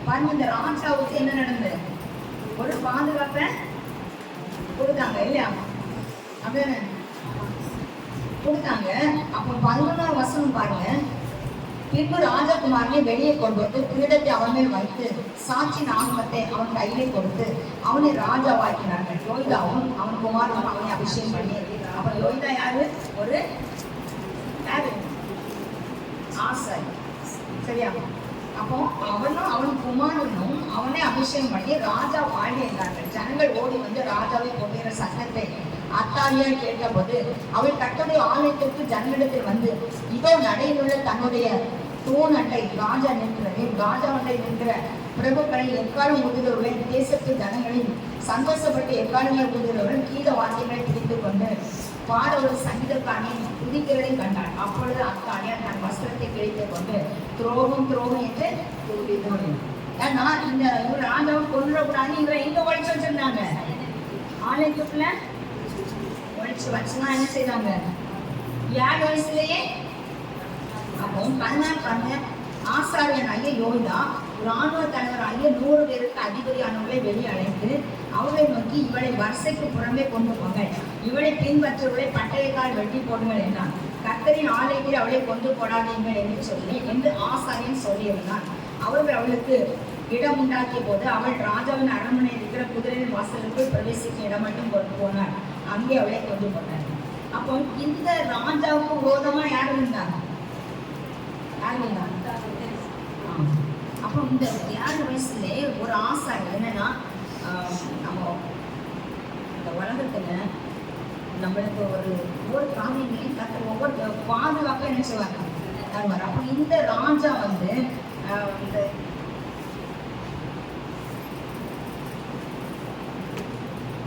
பாருங்க, இந்த ராஜாவுக்கு என்ன நடந்தது? ஒரு பாதுகாப்பை கொடுத்தாங்க இல்லையா? அப்படின்னு கொடுத்தாங்க. அப்போ 11ஆம் வசனம் பாருங்க. பின்பு ராஜகுமாரனை வெளியே கொண்டு வந்து கிரீடத்தை அவன் மேல் வைத்து சாட்சி நாமத்தை அவன் கையிலே கொடுத்து அவனை ராஜாவாக்கினார்கள். யோய்தாவும் அவன் குமாரனும் அவனை அபிஷேகம் பண்ணி. அப்ப யோய்தா யாரு? ஒரு யாரு? ஆசாரி, சரியா? அப்போ அவனும் அவன் குமாரனும் அவனை அபிஷேகம் பண்ணி ராஜா வாழ் என்றார்கள். ஜனங்கள் ஓடி வந்து ராஜாவை கொண்டிருக்கிற சத்தத்தை அத்தாலியால் கேட்டபோது அவள் கர்த்தருடைய ஆலயத்திற்கு ஜனங்களிடத்தில் வந்து, இதோ நடையிலுள்ள தன்னுடைய தூண் அண்டை ராஜா நிற்கிறது. ராஜா அண்டை நிற்கிற பிரபுக்களை எக்காலம் ஊதுகிறவர்களை, தேசத்து ஜனங்களின் சந்தோஷப்பட்டு எக்காலங்கள் ஊதுகிறவர்கள் கீத வாத்தியங்களை பிடித்துக் கொண்டு பாட ஒரு சங்கீதக்காரனை துதிக்கிறதை கண்டாள். அப்பொழுது அத்தாலியார் தன் வஸ்திரத்தை கிழித்துக் கொண்டு துரோகம் துரோகம் என்று கூறினார். ஏன்னா இந்த இவர் ராஜாவை கொண்டுடக்கூடாது, இவரை எங்க ஒழிச்சு வச்சிருந்தாங்க? ஆலயத்துக்குள்ள ஒழிச்சு வச்சுதான் என்ன செய்தாங்க? 7 வயசுலயே. அப்போ 14 ஆசாரியனாகிய யோய்தா இராணுவ தலைவராகிய 100 பேருக்கு அதிபதியானவர்களை வெளியே அழைத்து அவர்களை நோக்கி, இவளை வரிசைக்கு புறமே கொண்டு போங்கள், இவளை பின்பற்றவர்களை பட்டயத்தால் வெட்டி போடுங்கள் என்றான். கர்த்தரின் ஆலயத்தில் அவளை கொண்டு போடாதீர்கள் என்று ஆசாரியன் சொல்லியிருந்தான். அவர்கள் அவளுக்கு இடம் உண்டாக்கிய போது அவள் ராஜாவின் அரண்மனை இருக்கிற குதிரையின் வாசலுக்குள் பிரவேசிக்க இடம் மட்டும் கொண்டு போனார். அங்கே அவளை கொண்டு போனார். அப்போ இந்த ராஜாவுக்கு விரோதமா யார் இருந்தாங்க? அப்போ இந்த 7 வயசுல ஒரு ஆசாரி என்னன்னா, நம்ம இந்த உலகத்துல நம்மளுக்கு ஒவ்வொரு காரியங்களையும் கற்று ஒவ்வொரு பாதுகாப்பாக என்ன செய்வாங்க. அப்போ இந்த ராஜா வந்து இந்த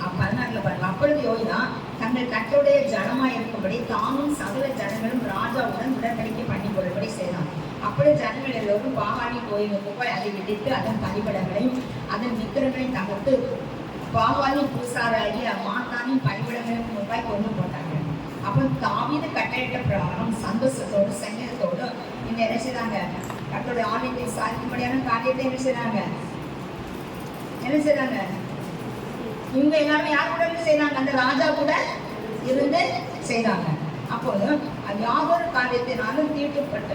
16 பாருங்க. அப்பொழுது யோய்தா தங்கள் கர்த்தருடைய ஜனமாய் இருக்கும்படி தாமும் சகல ஜனங்களும் ராஜாவுடன் உடன்படிக்கை பண்ணி கொள்ளும்படி செய்தான். அப்படி ஜனங்கள் எல்லோரும் பாகாலின் கோயிலுக்கு போய் அதை இடித்து அதன் பலிபடங்களையும் அதன் விக்கிரங்களையும் தகர்த்து பாகாலின் பூசாராகிய மாத்தானின் பலிபடங்களையும் முன்பாய் கொண்டு போட்டாங்க. அப்போ தாவீது கட்டளையிட்ட பிரகாரம் சந்தோஷத்தோடு சங்கீதத்தோடு இந்த என்ன செய்தாங்க? கர்த்தருடைய ஆலயத்தை சாதிக்கும்படியான காரியத்தை என்ன செய்தாங்க? இவங்க எல்லாரும் யார் கூட இருந்து செய்தாங்க? அந்த ராஜா கூட இருந்து செய்தாங்க. அப்போது யாதொரு காரியத்தினாலும் தீட்டுப்பட்ட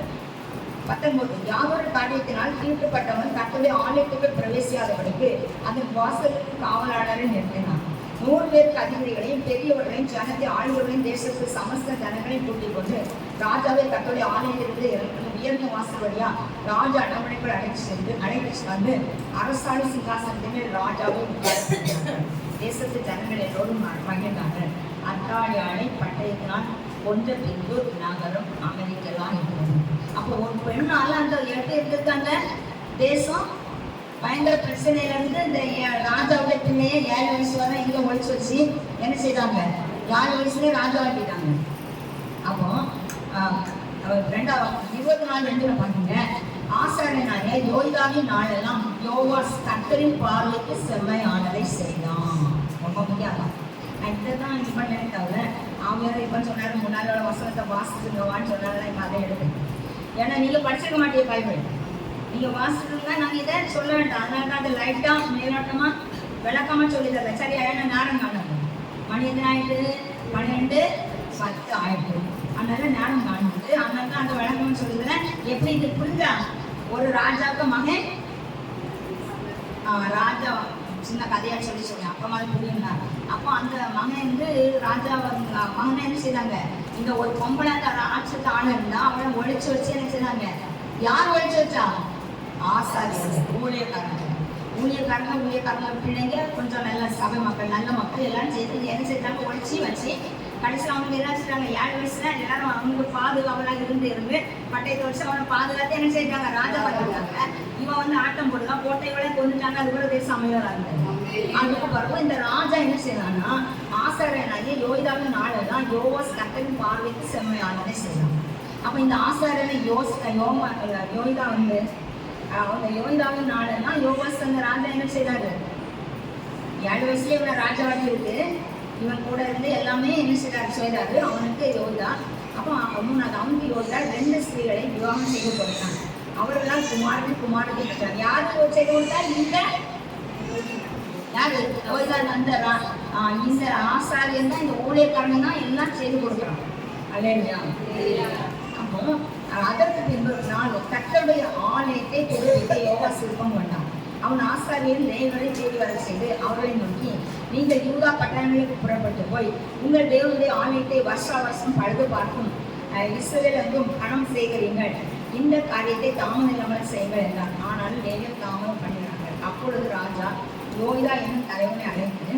19 யாதொரு காரியத்தினால் தீட்டுப்பட்டவன் கர்த்தருடைய ஆலயத்துக்கு பிரவேசியாதபடிக்கு அதன் வாசலுக்கு காவலாளரை நிறுத்தினான். 100 பேருக்கு அதிகாரிகளையும் பெரியவர்களையும் ஜனத்தை ஆளுவர்களையும் தேசத்து சமஸ்த ஜனங்களையும் கூட்டிக் கொண்டு ராஜாவை கர்த்தருடைய ஆலயத்திலிருந்து உயர்ந்த வாசல் வழியா ராஜா அரண்மனைக்குள் அழைத்து வந்து அரசாணி சிங்காசனத்தின் ராஜாவை தேசத்து ஜனங்கள் எல்லோரும் மகிழ்ந்தார்கள். அத்தாலியாளை பட்டயத்தினால் கொன்ற பின்பு நகரம் அமெரிக்கலாம் இருக்கிறது. அப்போ ஒரு பெண்ணால அந்த இடத்தை இருந்திருக்காங்க. தேசம் பயங்கர பிரச்சனையில இருந்து இந்த ராஜாவுடைய பிள்ளைய 7 வயசு வரை இங்க ஒழிச்சு வச்சு என்ன செய்தாங்க? 7 வயசுலயே ராஜாவாக்கிட்டாங்க. அப்போ 24:2 பாருங்க. ஆசாரியனாகிய யோய்தாவின் நாளெல்லாம் யோவாஸ் கர்த்தரின் பார்வைக்கு செம்மையானதை செய்தான். ரொம்ப முக்கியம். இதுதான் இது பண்ணே தவிர அவங்க இப்ப சொன்னாரு முன்னாடி வசனத்தை வாசிச்சுங்கவான்னு சொன்னாங்க. இப்ப அதை எடுக்கணும். ஏன்னா நீங்க படிச்சிருக்க மாட்டீங்க பைபிள். நீங்க வாசிச்சிருந்தா நாங்க இதை சொல்ல வேண்டாம். அதனால தான் அது லைட்டா மேலோட்டமா விளக்கமா சொல்லி தரல. சரியா? ஏன்னா நேரம் காணும். மணி எத்தனை ஆயிட்டு? 12:10 ஆயிட்டு. அதனால நேரம் காணுது. அதனால தான் அந்த விளக்கம்னு சொல்லிடுறேன். எப்படி இது புரிஞ்சா? ஒரு ராஜாவுக்கு மகன் ராஜா சின்ன கதையா சொல்லி சொன்னேன். அப்ப மாதிரி புரியுங்களா? அப்போ அந்த மகன் வந்து ராஜா மகனை என்ன செய்தாங்க? இந்த ஒரு பொம்பளை ஆட்சியத்தை ஆள இருந்தா அவனை ஒழிச்சு வச்சு என்ன செய்தாங்க? யார் ஒழிச்சு வச்சா? ஆசாரியர்கள், ஊழியக்காரங்க பிள்ளைங்க, கொஞ்சம் நல்ல சபை மக்கள், நல்ல மக்கள் எல்லாரும் சேர்த்து என்ன செய்தாங்க? ஒழிச்சு வச்சு கடைசியில் அவங்க என்ன செய்றாங்க? 7 வயசுல எல்லாரும் அவங்க பாதுகாவலாக இருந்து பட்டயத்தை வச்சு அவனை பாதுகாத்து என்ன செய்தாங்க? ராஜா பார்த்துருக்காங்க. இவன் வந்து ஆட்டம் போடுதான், கோட்டைகளை கொண்டுட்டாங்க. அது கூட தேசம் அமைவராங்க. அதுக்கு பிறகு இந்த ராஜா என்ன செய்யறான்னா, ஆசாரியனாகிய யோய்தாவின் நாளெல்லாம் யோவாஸ் கர்த்தரின் பார்வைக்கு செம்மையானதை செய்யலாம். அப்ப இந்த ஆசாரியனை யோய்தா வந்து அவங்க யோய்தாவின் நாளெல்லாம் யோவாஸ் அந்த ராஜா என்ன செய்தாரு? 7 வயசுல இவனை ராஜாவாடி இருக்கு, இவன் கூட இருந்து எல்லாமே என்ன செய்தாரு அவனுக்கு யோய்தா. அப்போ அவனுக்கு யோய்தா 2 ஸ்திரீகளை விவாகம் செய்து கொடுத்தான். அவர்களால் குமாரத்தை பெற்றார். யாருக்கு செய்து கொடுத்தார்? இந்த யாரு? யோய்தா. இந்த ஆசாரியன் தான், இந்த ஊழியக்காரன் தான் எல்லாம் செய்து கொடுக்குறான். அல்லேலூயா. அப்போ அதற்கு பின்பு ஒரு நாள் கர்த்தருடைய ஆலயத்தை புதுப்பிக்க யோவாஸ் விருப்பம் கொண்டான். அவன் ஆசாரியர் லேவியரை தேடி வர செய்து அவர்களை நோக்கி, நீங்கள் யூதா பட்டணங்களுக்கு புறப்பட்டு போய் உங்கள் தேவனுடைய ஆலயத்தை வருஷம் பழுது பார்க்கும் இஸ்ரவேல் எங்கும் பணம் சேகரிங்கள், இந்த காரியத்தை தாமதம் இல்லாமல் செய்யுங்கள் என்றார். ஆனால் லேவியர் தாமதம் பண்ணினார்கள். அப்பொழுது ராஜா யோய்தா என்னும் தலைவனை அழைத்து,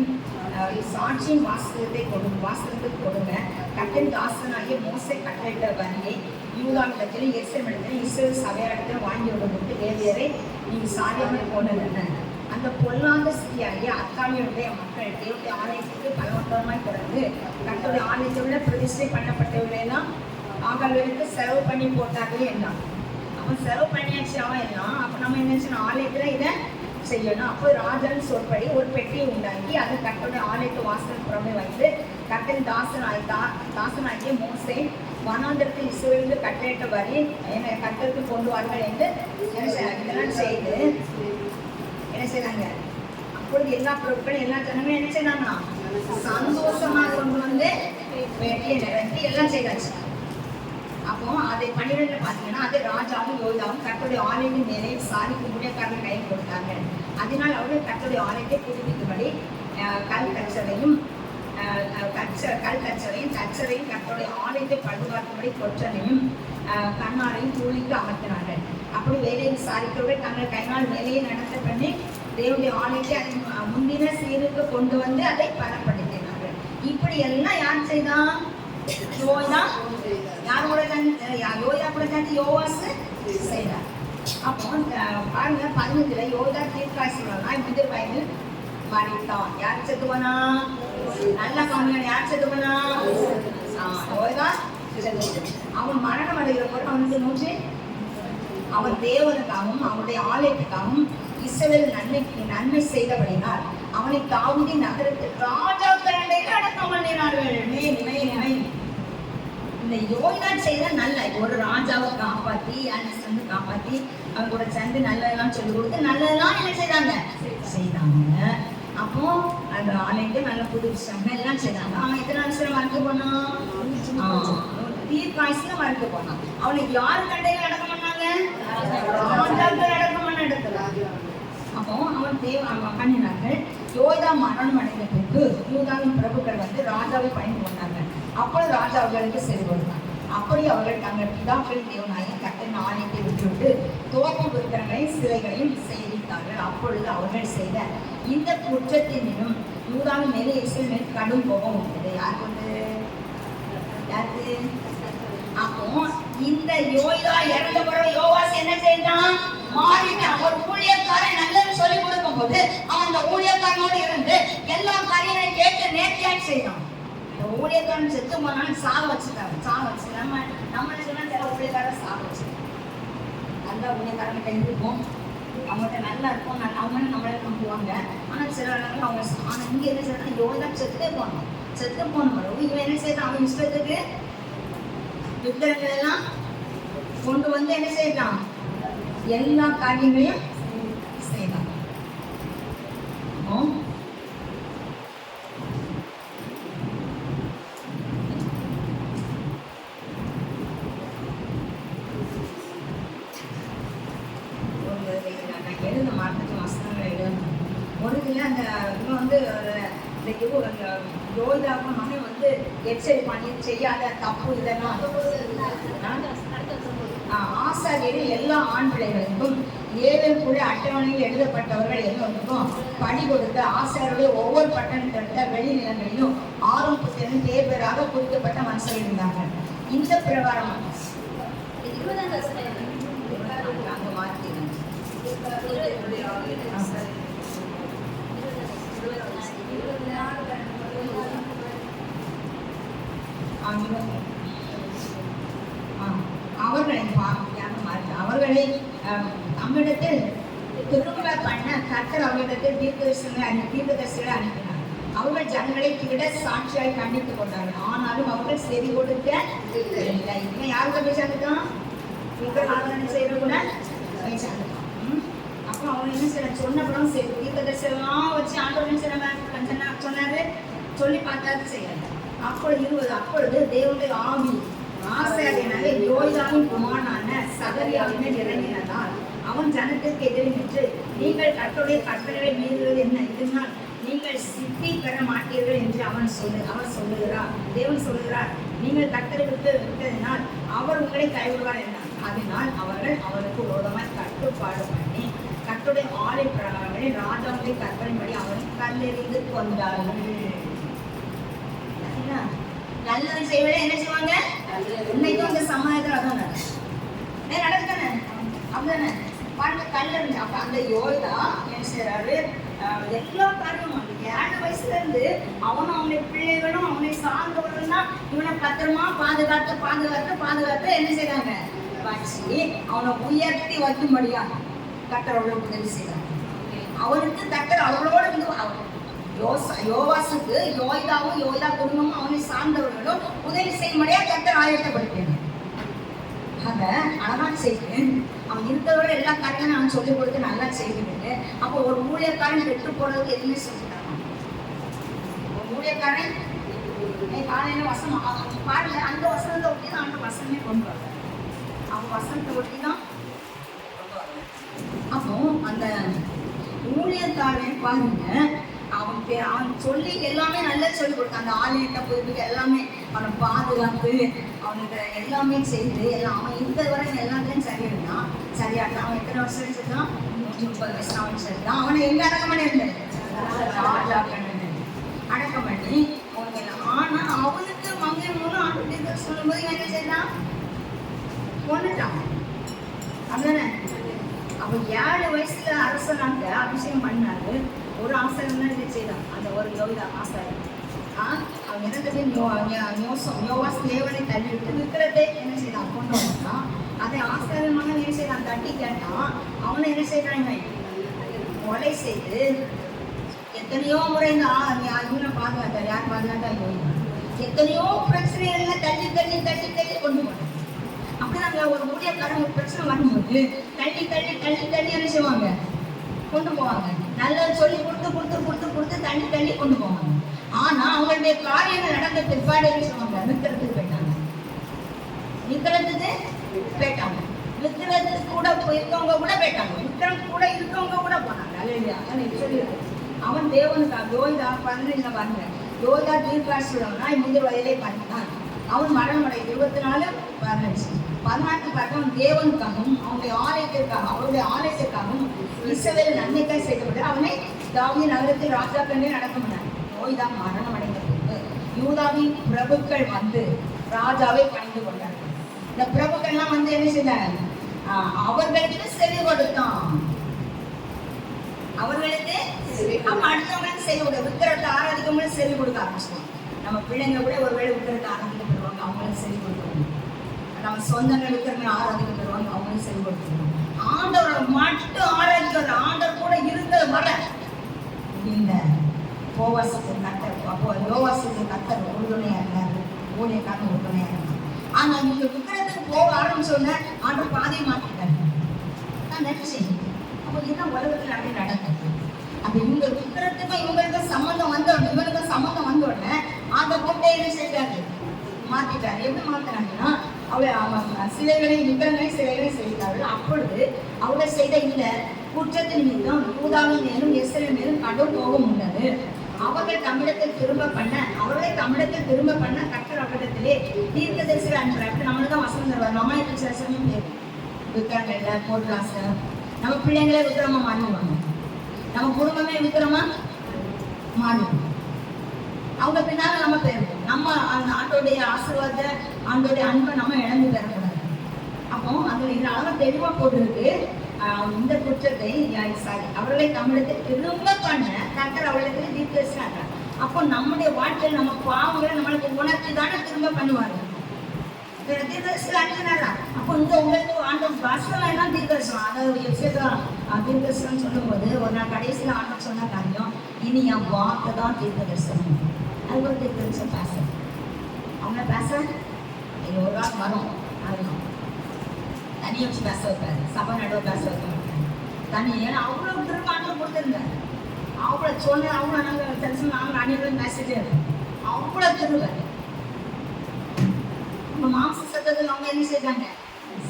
சாட்சியின் வாசகத்துக்கு கொடுங்க, கர்த்தரின் தாசனாகிய மோசே கட்டளையிட்ட வரியை யூதாவிடத்தில் எருசலேமிடத்தில் இஸ்ரவேல் சபையாரிடத்தில் வாங்கி விட்டு லேவியரை நீங்கள் சாதியாமல் போனதென்ன? அந்த பொல்லாத ஸ்திரீயாகிய அத்தாலியுடைய மக்கள் தேவனுடைய ஆலயத்துக்கு பலவந்தமாய் திறந்து கர்த்தருடைய ஆலயத்தை விட பிரதிஷ்டை பண்ணப்பட்டவர்களெல்லாம் ஆகலுக்கு செலவு பண்ணி போட்டார்கள் என்றான். அவன் செலவு பண்ணியாச்சு அவன் எல்லாம். அப்போ நம்ம என்ன செய்யணும்? ஆலயத்தில் இதை செய்யணும். அப்போ ராஜன் சொற்படி ஒரு பெட்டியை உண்டாக்கி அதை கர்த்தருடைய ஆலயத்து வாசல் புறமே வைத்து கர்த்தரின் தாசனாகிய மோசே வனாந்தரத்தில் இஸ்ரவேலுக்கு கட்டளையிட்ட வரி என்னை கர்த்தருக்கு கொண்டு வார்கள் என்று இதெல்லாம் செய்து என்ன செய்றாங்க? அப்பொழுது எல்லா பொருட்களும் எல்லா ஜனங்களும் என்ன செய்யறாங்கன்னா சந்தோஷமாக கொண்டு வந்து வேட்டியை நிரப்பி எல்லாம் செய்தாச்சு. அப்போ அதை 12 பார்த்தீங்கன்னா, அது ராஜாவும் யோய்தாவும் கர்த்தருடைய ஆலயத்தின் மேலே சாதிக்கு ஊழியக்காரர்கள் கையில் கொடுத்தார்கள். அதனால் அவர்கள் கர்த்தருடைய ஆலயத்தை புதுப்பிக்கும்படி கற்சரையும் தச்சரையும் கர்த்தருடைய ஆலயத்தை பழுதுபார்க்கும்படி கொற்றனையும் கண்ணாரையும் கூலிக்கு அமர்த்தினார்கள். அப்படி வேலையை விசாரிக்கிறவர்கள் தங்கள் கைநாள் வேலையை நடத்த பண்ணி தேவனுடைய ஆலயத்தை அதை முந்தின சீருக்கு கொண்டு வந்து அதை பலப்படுத்தினார்கள். இப்படி எல்லாம் யார் செய்தான்? யோய்தா. யார் கூட யோய்தா கூட சேர்ந்து யோவாஸ் செய்தார். அப்போ பாருங்க 15 யோய்தா தீர்க்காசிலாம் முதிர் வயதில் மறித்தான். யார் செத்து போனா? நல்ல காமியன். யார் செத்து போனா? யோய்தா. அவன் மரணம் அடைகிற போது அவனுக்கு அவன் தேவனுக்காகவும் அவனுடைய ஆலயத்துக்காகவும் இஸ்ரவேல் நன்மை செய்தபடினால் அவனை தாவீது நகரத்தில் ராஜாக்கள் அடக்கம் பண்ணினார்கள். இந்த யோய்தா செய்த நல்ல ஒரு ராஜாவை காப்பாற்றி அண்ணன் காப்பாற்றி அவங்க கூட சேர்ந்து நல்லதெல்லாம் சொல்லிக் கொடுத்து நல்லதெல்லாம் என்ன செய்தாங்க. அப்போ அந்த ஆலயத்தை நல்ல புதுப்பிச்சாங்க, எல்லாம் செய்தாங்க. அவன் எத்தனை வருஷம் மறுக்க போனான்? தீர்க்காசில மறுக்க போனான். அவனுக்கு யார் கண்டையில் அடக்கம் பண்ணாங்க? ராஜாக்கள் அடக்கம் பண்ண இடத்துல. அப்போ அவன் பண்ணினார்கள். யோய்தா மரணம் அடைந்த பின்பு யூதாவின் பிரபுக்கள் வந்து ராஜாவை பயன் கொண்டாங்க. அப்பொழுது ராஜா அவர்களுக்கு செவி கொடுத்தார். அப்படி அவர்கள் தங்கள் பிதாக்களின் தேவனாகிய கர்த்தரின் ஆலயத்தை விட்டுவிட்டு தோட்ட விக்கிரங்களையும் சிலைகளையும் செய்திருந்தார்கள். அப்பொழுது அவர்கள் செய்த இந்த குற்றத்தினும் யூதாவின் மேலே இஸ்ரவேல் மேல் கடும் கோபம் உண்டது. யாருக்கு வந்து? அப்போ இந்த யோய்தா இறந்த பிறகு யோவாஸ் என்ன செய்தான்? மாறிட்டான். ஒரு ஊழியக்காரன் நல்லது சொல்லி கொடுக்கும் போது அவன் அந்த ஊழியக்காரனோடு இருந்து எல்லா காரியங்களையும் கேட்டு நேர்த்தியாக செய்தான். ஊழியக்காரன் செத்து போனாலும் சாக வச்சுட்டாங்க. நம்ம சொன்னா சில ஊழியக்காரன் சாக வச்சுட்டாங்க. நல்ல ஊழியக்காரங்கிட்ட இருக்கும், அவங்கள்ட்ட நல்லா இருக்கும், அவங்க நம்மளே நம்புவாங்க. ஆனால் சில இடங்கள் அவங்க ஆனால் இங்கே என்ன செய்யணும்? யோய்தா செத்து போன பிறகு இவன் என்ன செய்யறான்? அவன் இஷ்டத்துக்கு விக்கிரங்கள் எல்லாம் கொண்டு வந்து என்ன செய்யறான்? எல்லா காரியங்களையும் செய்யலாம். எழுத மாற்றத்து வசனங்களை எழுதணும். ஒரு இதில் அந்த இவன் வந்து யோய்தாவும் மகன் வந்து எச்சரிப்பான், இது செய்யாத தப்பு இதெல்லாம். ஆசாரியரில் எல்லா ஆண் பிள்ளைகளுக்கும் 7 கூட அட்டவணையில் எழுதப்பட்டவர்கள் எல்லோருக்கும் பணி கொடுத்த ஆசாரியருடைய ஒவ்வொரு பட்டணத்திட்ட வெளிநிலங்களிலும் 6 புத்தகம் பேராக குறிக்கப்பட்ட மனுஷர்கள் இருந்தார்கள். இந்த பிரகாரம் அங்க மாற்றி அவர்களை அவர்களை நம்மிடத்தில் திரும்ப பண்ண கர்த்தர் அவர்களிடத்தில் தீர்க்கதரிசிகளை அனுப்பினார். அவர்கள் ஜனங்களை திட சாட்சியாய் கண்டித்துக் கொண்டார்கள். ஆனாலும் அவர்கள் செவி கொடுக்க இல்லை. இவன் யாருக்கு பேசாதுதான் ஆராதனை செய்யற கூட பேசாதுதான். அப்புறம் அவங்க என்ன செய்ய சொன்னப்பறம் சரி தீர்க்கதரிசிலாம் வச்சு ஆண்டவர் சொன்னாரு. சொல்லி பார்த்தாது செய்யறாங்க. அப்பொழுது தேவனுடைய ஆவி ஆசாரியனாக யோய்தாவின் குமாரனான சகரியாவினை இறங்கினதால் அவன் ஜனத்திற்கு எதிரி நின்று, நீங்கள் கர்த்தருடைய கட்டளைகளை மீறுவது என்ன? இதனால் நீங்கள் சித்தி பெற மாட்டீர்கள் என்று அவர் சொல்லுகிறார். தேவன் சொல்லுகிறார், நீங்கள் கர்த்தரை விட்டதினால் அவர் உங்களை கைவிடுவார் என்றார். அதனால் அவர்கள் அவருக்கு விரோதமாய் கட்டுப்பாடு பண்ணி கர்த்தருடைய ஆலை பிரகாரங்களை ராஜாவுடைய கற்பனைப்படி அவரை கல்லெறிந்து கொண்டார்கள். நல்லது செய்வதே என்ன செய்வாங்க? இன்னைக்கு வந்து சமாதானம் அதான் நடக்குதானே? அப்படிதானே பாட்டு கல்லறிஞ்சு. அப்ப அந்த யோய்தா என்ன செய்யறாரு? எல்லா காரியமும் 7 வயசுல இருந்து அவனும் அவனுடைய பிள்ளைகளும் அவனை சார்ந்தவர்கள் தான் இவனை பத்திரமா பாதுகாத்து என்ன செய்யறாங்க? வச்சு அவனை உயர்த்தி வைக்கும்படியா கர்த்தரோட உதவி செய்யறாங்க. அவனுக்கு கர்த்தர் அவளோட வந்து யோவாசுக்கு யோய்தாவும் யோய்தா குடும்பமும் அவனை சார்ந்தவர்களும் உதவி செய்யும்படியா கர்த்தர் ஆயத்தப்படுத்தினார். அதை அழகா செய்து அவன் இருக்கிறவரை எல்லா காரியங்களும் அவன் சொல்லிக் கொடுத்து நல்லா செய்துட்டு, அப்போ ஒரு ஊழியக்காரன் பெற்று போறதுக்கு எதுவுமே சொல்லிட்டாங்க. ஒரு ஊழியக்காரன் காலையில வசனம் பாருங்க, அந்த வசனத்தை ஒட்டி தான் அந்த வசனமே கொண்டு வர, அவன் வசனத்தை ஒட்டி தான் கொண்டு வர. அப்போ அந்த ஊழியக்காரன் பாருங்க, அவன் சொல்லி எல்லாமே நல்லா சொல்லி கொடுத்தான். அந்த ஆலயத்தை போயிட்டு எல்லாமே அவனை பாதுகாத்து அவனுக்கு எல்லாமே செய்து எல்லாம் அவன் இந்த வரை எல்லாத்தையும் சரியாட்டான். அவன் எத்தனை வருஷம் வச்சுதான்? 130 வயசு அவன் சரிதான். அவனை எங்க அடக்கம் பண்ணி இருந்தது? ராஜா அடக்கம் பண்ணி அவங்க எல்லாம். ஆனா அவனுக்கு மங்கை 3 ஆண்டு சொல்லும்போது என்ன செய்தான்? கொண்டுட்டான். அப்படிதானே? அப்ப 7 வயசுல அரசனாக அபிஷேகம் பண்ணாரு. ஒரு ஆசிரியர் தான் இதை செய்தான். அந்த ஒரு யோகிதா ஆசிரியர் அவன் இறந்தது யோவாஸ் தேவனை தள்ளிவிட்டு விக்கிரத்தை என்ன செய்தான்? கொண்டு வந்தான். அதை ஆசிரியர் மகன் என்ன செய்தான்? தட்டி கேட்டான். அவனை என்ன செய்யறாங்க? கொலை செய்து எத்தனையோ முறை இந்த இவனை பாதுகாத்தார். யார் பாதுகாத்தா? யோகிதான். எத்தனையோ பிரச்சனைகள்ல தள்ளி கொண்டு போனான். அப்படிதாங்க ஒரு ஊழியக்காரன் ஒரு பிரச்சனை வரும்போது தள்ளி என்ன செய்வாங்க? கொண்டு போவாங்க. நல்லது சொல்லி கொடுத்து தள்ளி கொண்டு போவாங்க. ஆனா அவங்களுடைய காரியங்கள் நடந்த பிற்பாடு என்ன சொல்லுவாங்க? விக்கிறதுக்கு போயிட்டாங்க. விக்கிறதுக்கு கூட இருக்கவங்க கூட போயிட்டாங்க. விக்கிறதுக்கு கூட இருக்கவங்க கூட போனாங்க. அவன் தேவனுக்காக யோய்தா 15 பாருங்க. யோய்தா தீர்க்காசுரம்னா 30 வயதிலே பார்த்தான். அவன் மரணம் அடைய 14 பார்க்க தேவனுக்காகவும் அவருடைய ஆலயத்திற்காகவும் இஸ்ரவேல் நன்மைக்காக செய்யப்பட்டு அவனை தாவீது நகரத்தில் ராஜாக்களே நடக்கமானார். யோய்தா மரணம் அடைந்த போது யூதாவின் பிரபுக்கள் வந்து ராஜாவை பணிந்து கொண்டார்கள். இந்த பிரபுக்கள்லாம் வந்து என்ன செய்தார்? அவர்களுக்கு செவி கொடுத்தான். அவர்களுக்கு அடுத்தவங்களுக்கு செவி கொடுக்க, விக்கிரத்தை ஆராதிக்கவங்களுக்கு செவி கொடுக்க ஆரம்பிச்சுவாங்க. நம்ம பிள்ளைங்க கூட ஒருவேளை விக்கிரத்தை ஆராதிக்கப்படுவாங்க, அவங்களுக்கு செவி கொடுக்கணும். நம்ம சொந்தங்கள் விக்கிரங்களை ஆராதிக்கப்படுவாங்க, அவங்களுக்கு செவி கொடுக்கணும். ஆண்டவரை மட்டும் ஆராதிக்கிற ஆண்டவர் கூட இருந்தது வர இந்த போவாசுக்கு கத்தர், அப்போ யோவாசுக்கு கத்தர் உறுதுணையா இருந்தாரு, ஊழியக்காரன் உறுதுணையா இருந்தார். ஆனா நீங்க விக்கிரத்துக்கு போக ஆரம்பிச்சோன்னா ஆண்டவர் பாதையை மாற்றிட்டாரு. நான் நினைச்சேன் அப்போ இதுதான் உலகத்துல அப்படி நடக்குது. அப்ப இவங்க விக்கிரத்துக்கும் இவங்களுக்கும் சம்மந்தம் வந்தோடனே, இவங்களுக்கும் சம்மந்தம் வந்தோடனே அந்த கோட்டையை செய்தாரு, மாத்திட்டாரு. எப்படி மாத்தினாங்கன்னா சிலைகளையும் விக்கிரங்களையும் சிலைகளையும் செய்தார்கள். அப்பொழுது அவங்க செய்த இந்த குற்றத்தின் மீதும் யூதாவின் மேலும் எஸ்ரேல் மேலும் கடும் கோபம் உள்ளது. அவர்களை தம்மிடத்தில் திரும்ப பண்ண கர்த்தர் அவரிடத்திலே தீர்க்கதரிசிகள் அனுப்புறாரு. நம்மளுக்கு தான் வசனம் தருவார். நம்ம சில சமயம் விக்கிரங்கள்ல போட்டு நம்ம பிள்ளைங்களே விக்கிரமா மாறிடுவாங்க, நம்ம குடும்பமே விக்கிரமா மாறிடுவோம். அவங்க பின்னால நம்ம போயிருக்கோம். நம்ம அந்த ஆண்டோடைய ஆசீர்வாதத்தை, ஆண்டோடைய அன்பை நம்ம இழந்து பெறக்கூடாது. அப்போ அது இதுல அளவு தெளிவா போட்டிருக்கு. இந்த குற்றத்தை அவர்களை தமிழத்தை திரும்ப பண்ண கர்த்தர் அவர்களுக்கு தீர்க்கதரிசினாங்க. அப்போ நம்முடைய வாழ்க்கையில் நம்ம பாவங்களை நம்மளுக்கு உணர்த்தி தானே திரும்ப பண்ணுவாங்க. தீர்க்கதரிசி அனுப்பினாரா? அப்போ இந்த உங்களுக்கு ஆண்டவர் வசனம் எல்லாம் தீர்க்கதரிசனம். அதாவது எஃபேசியா தீர்க்கதரிசனம் சொல்லும்போது ஒரு நாள் கடைசியில் ஆண்டவர் சொன்ன காரியம், இனி என் வார்த்தை தான் தீர்க்கதரிசனம். அது ஒரு தீர்க்கதரிசனம் பேச அவங்க பேச இது ஒரு நாள் வரும். அதுதான் தனியை வச்சு பேச வைப்பாரு, சபை நடுவை பேச வைக்க மாட்டாங்க. தனி ஏன்னா அவ்வளோ திரும்ப ஆண்டவர் கொடுத்துருந்தாரு. அவ்வளோ சொன்ன அவ்வளோ நாங்கள் தரிசனம் நாங்கள் அனைவரும் பேசிட்டே இருக்கோம். அவ்வளோ திருவாரு. நம்ம மாம்ச சத்தத்தில் அவங்க என்ன செய்வாங்க?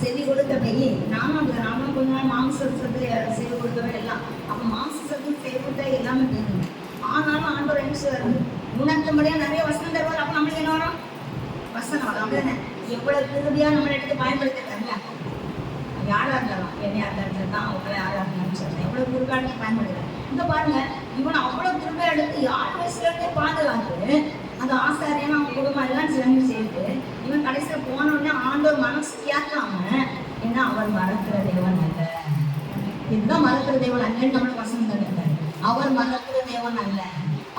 செவி கொடுக்கவே நானும் கொஞ்ச நாள் மாம்ச சத்தத்தில் செவி கொடுக்கவே எல்லாம். அப்போ மாம்ச சத்தத்தில் செவி கொடுத்தா எல்லாமே தெரியுங்க. ஆனாலும் ஆண்டவர் என்ன செய்வார்? உணர்த்தும்படியாக நிறைய வசனம் தருவார். அப்போ நம்மளுக்கு என்ன வரும்? வசனம் வரும். அப்படிதானே? எவ்வளவு திருவியாக நம்மளை எடுத்து பயன்படுத்திருக்காங்க. யாராக இருந்தாலும் என்னையா இருந்தாலும் தான் அவங்கள யாராக இருந்தாலும் சொல்றேன். எவ்வளவு குறுக்காடுக்கு பயன்படுத்துறேன். இந்த பாருங்க, இவன் அவ்வளவு திரும்ப எடுத்து யார் வயசுலேருந்தே பாதுகாத்து அந்த ஆசாரியன் அவங்க குடும்பம் எல்லாம் சிறந்து செய்து இவன் கடைசியில் போனோடனே ஆண்டவர் மனசு கேட்காம, ஏன்னா அவர் மறக்கிற தேவன் அல்ல. இதுதான் மறக்கிற தேவன் அல்லன்னு நம்மளுக்கு வசனம் தந்தார். அவர் மறக்கிற தேவன் அல்ல.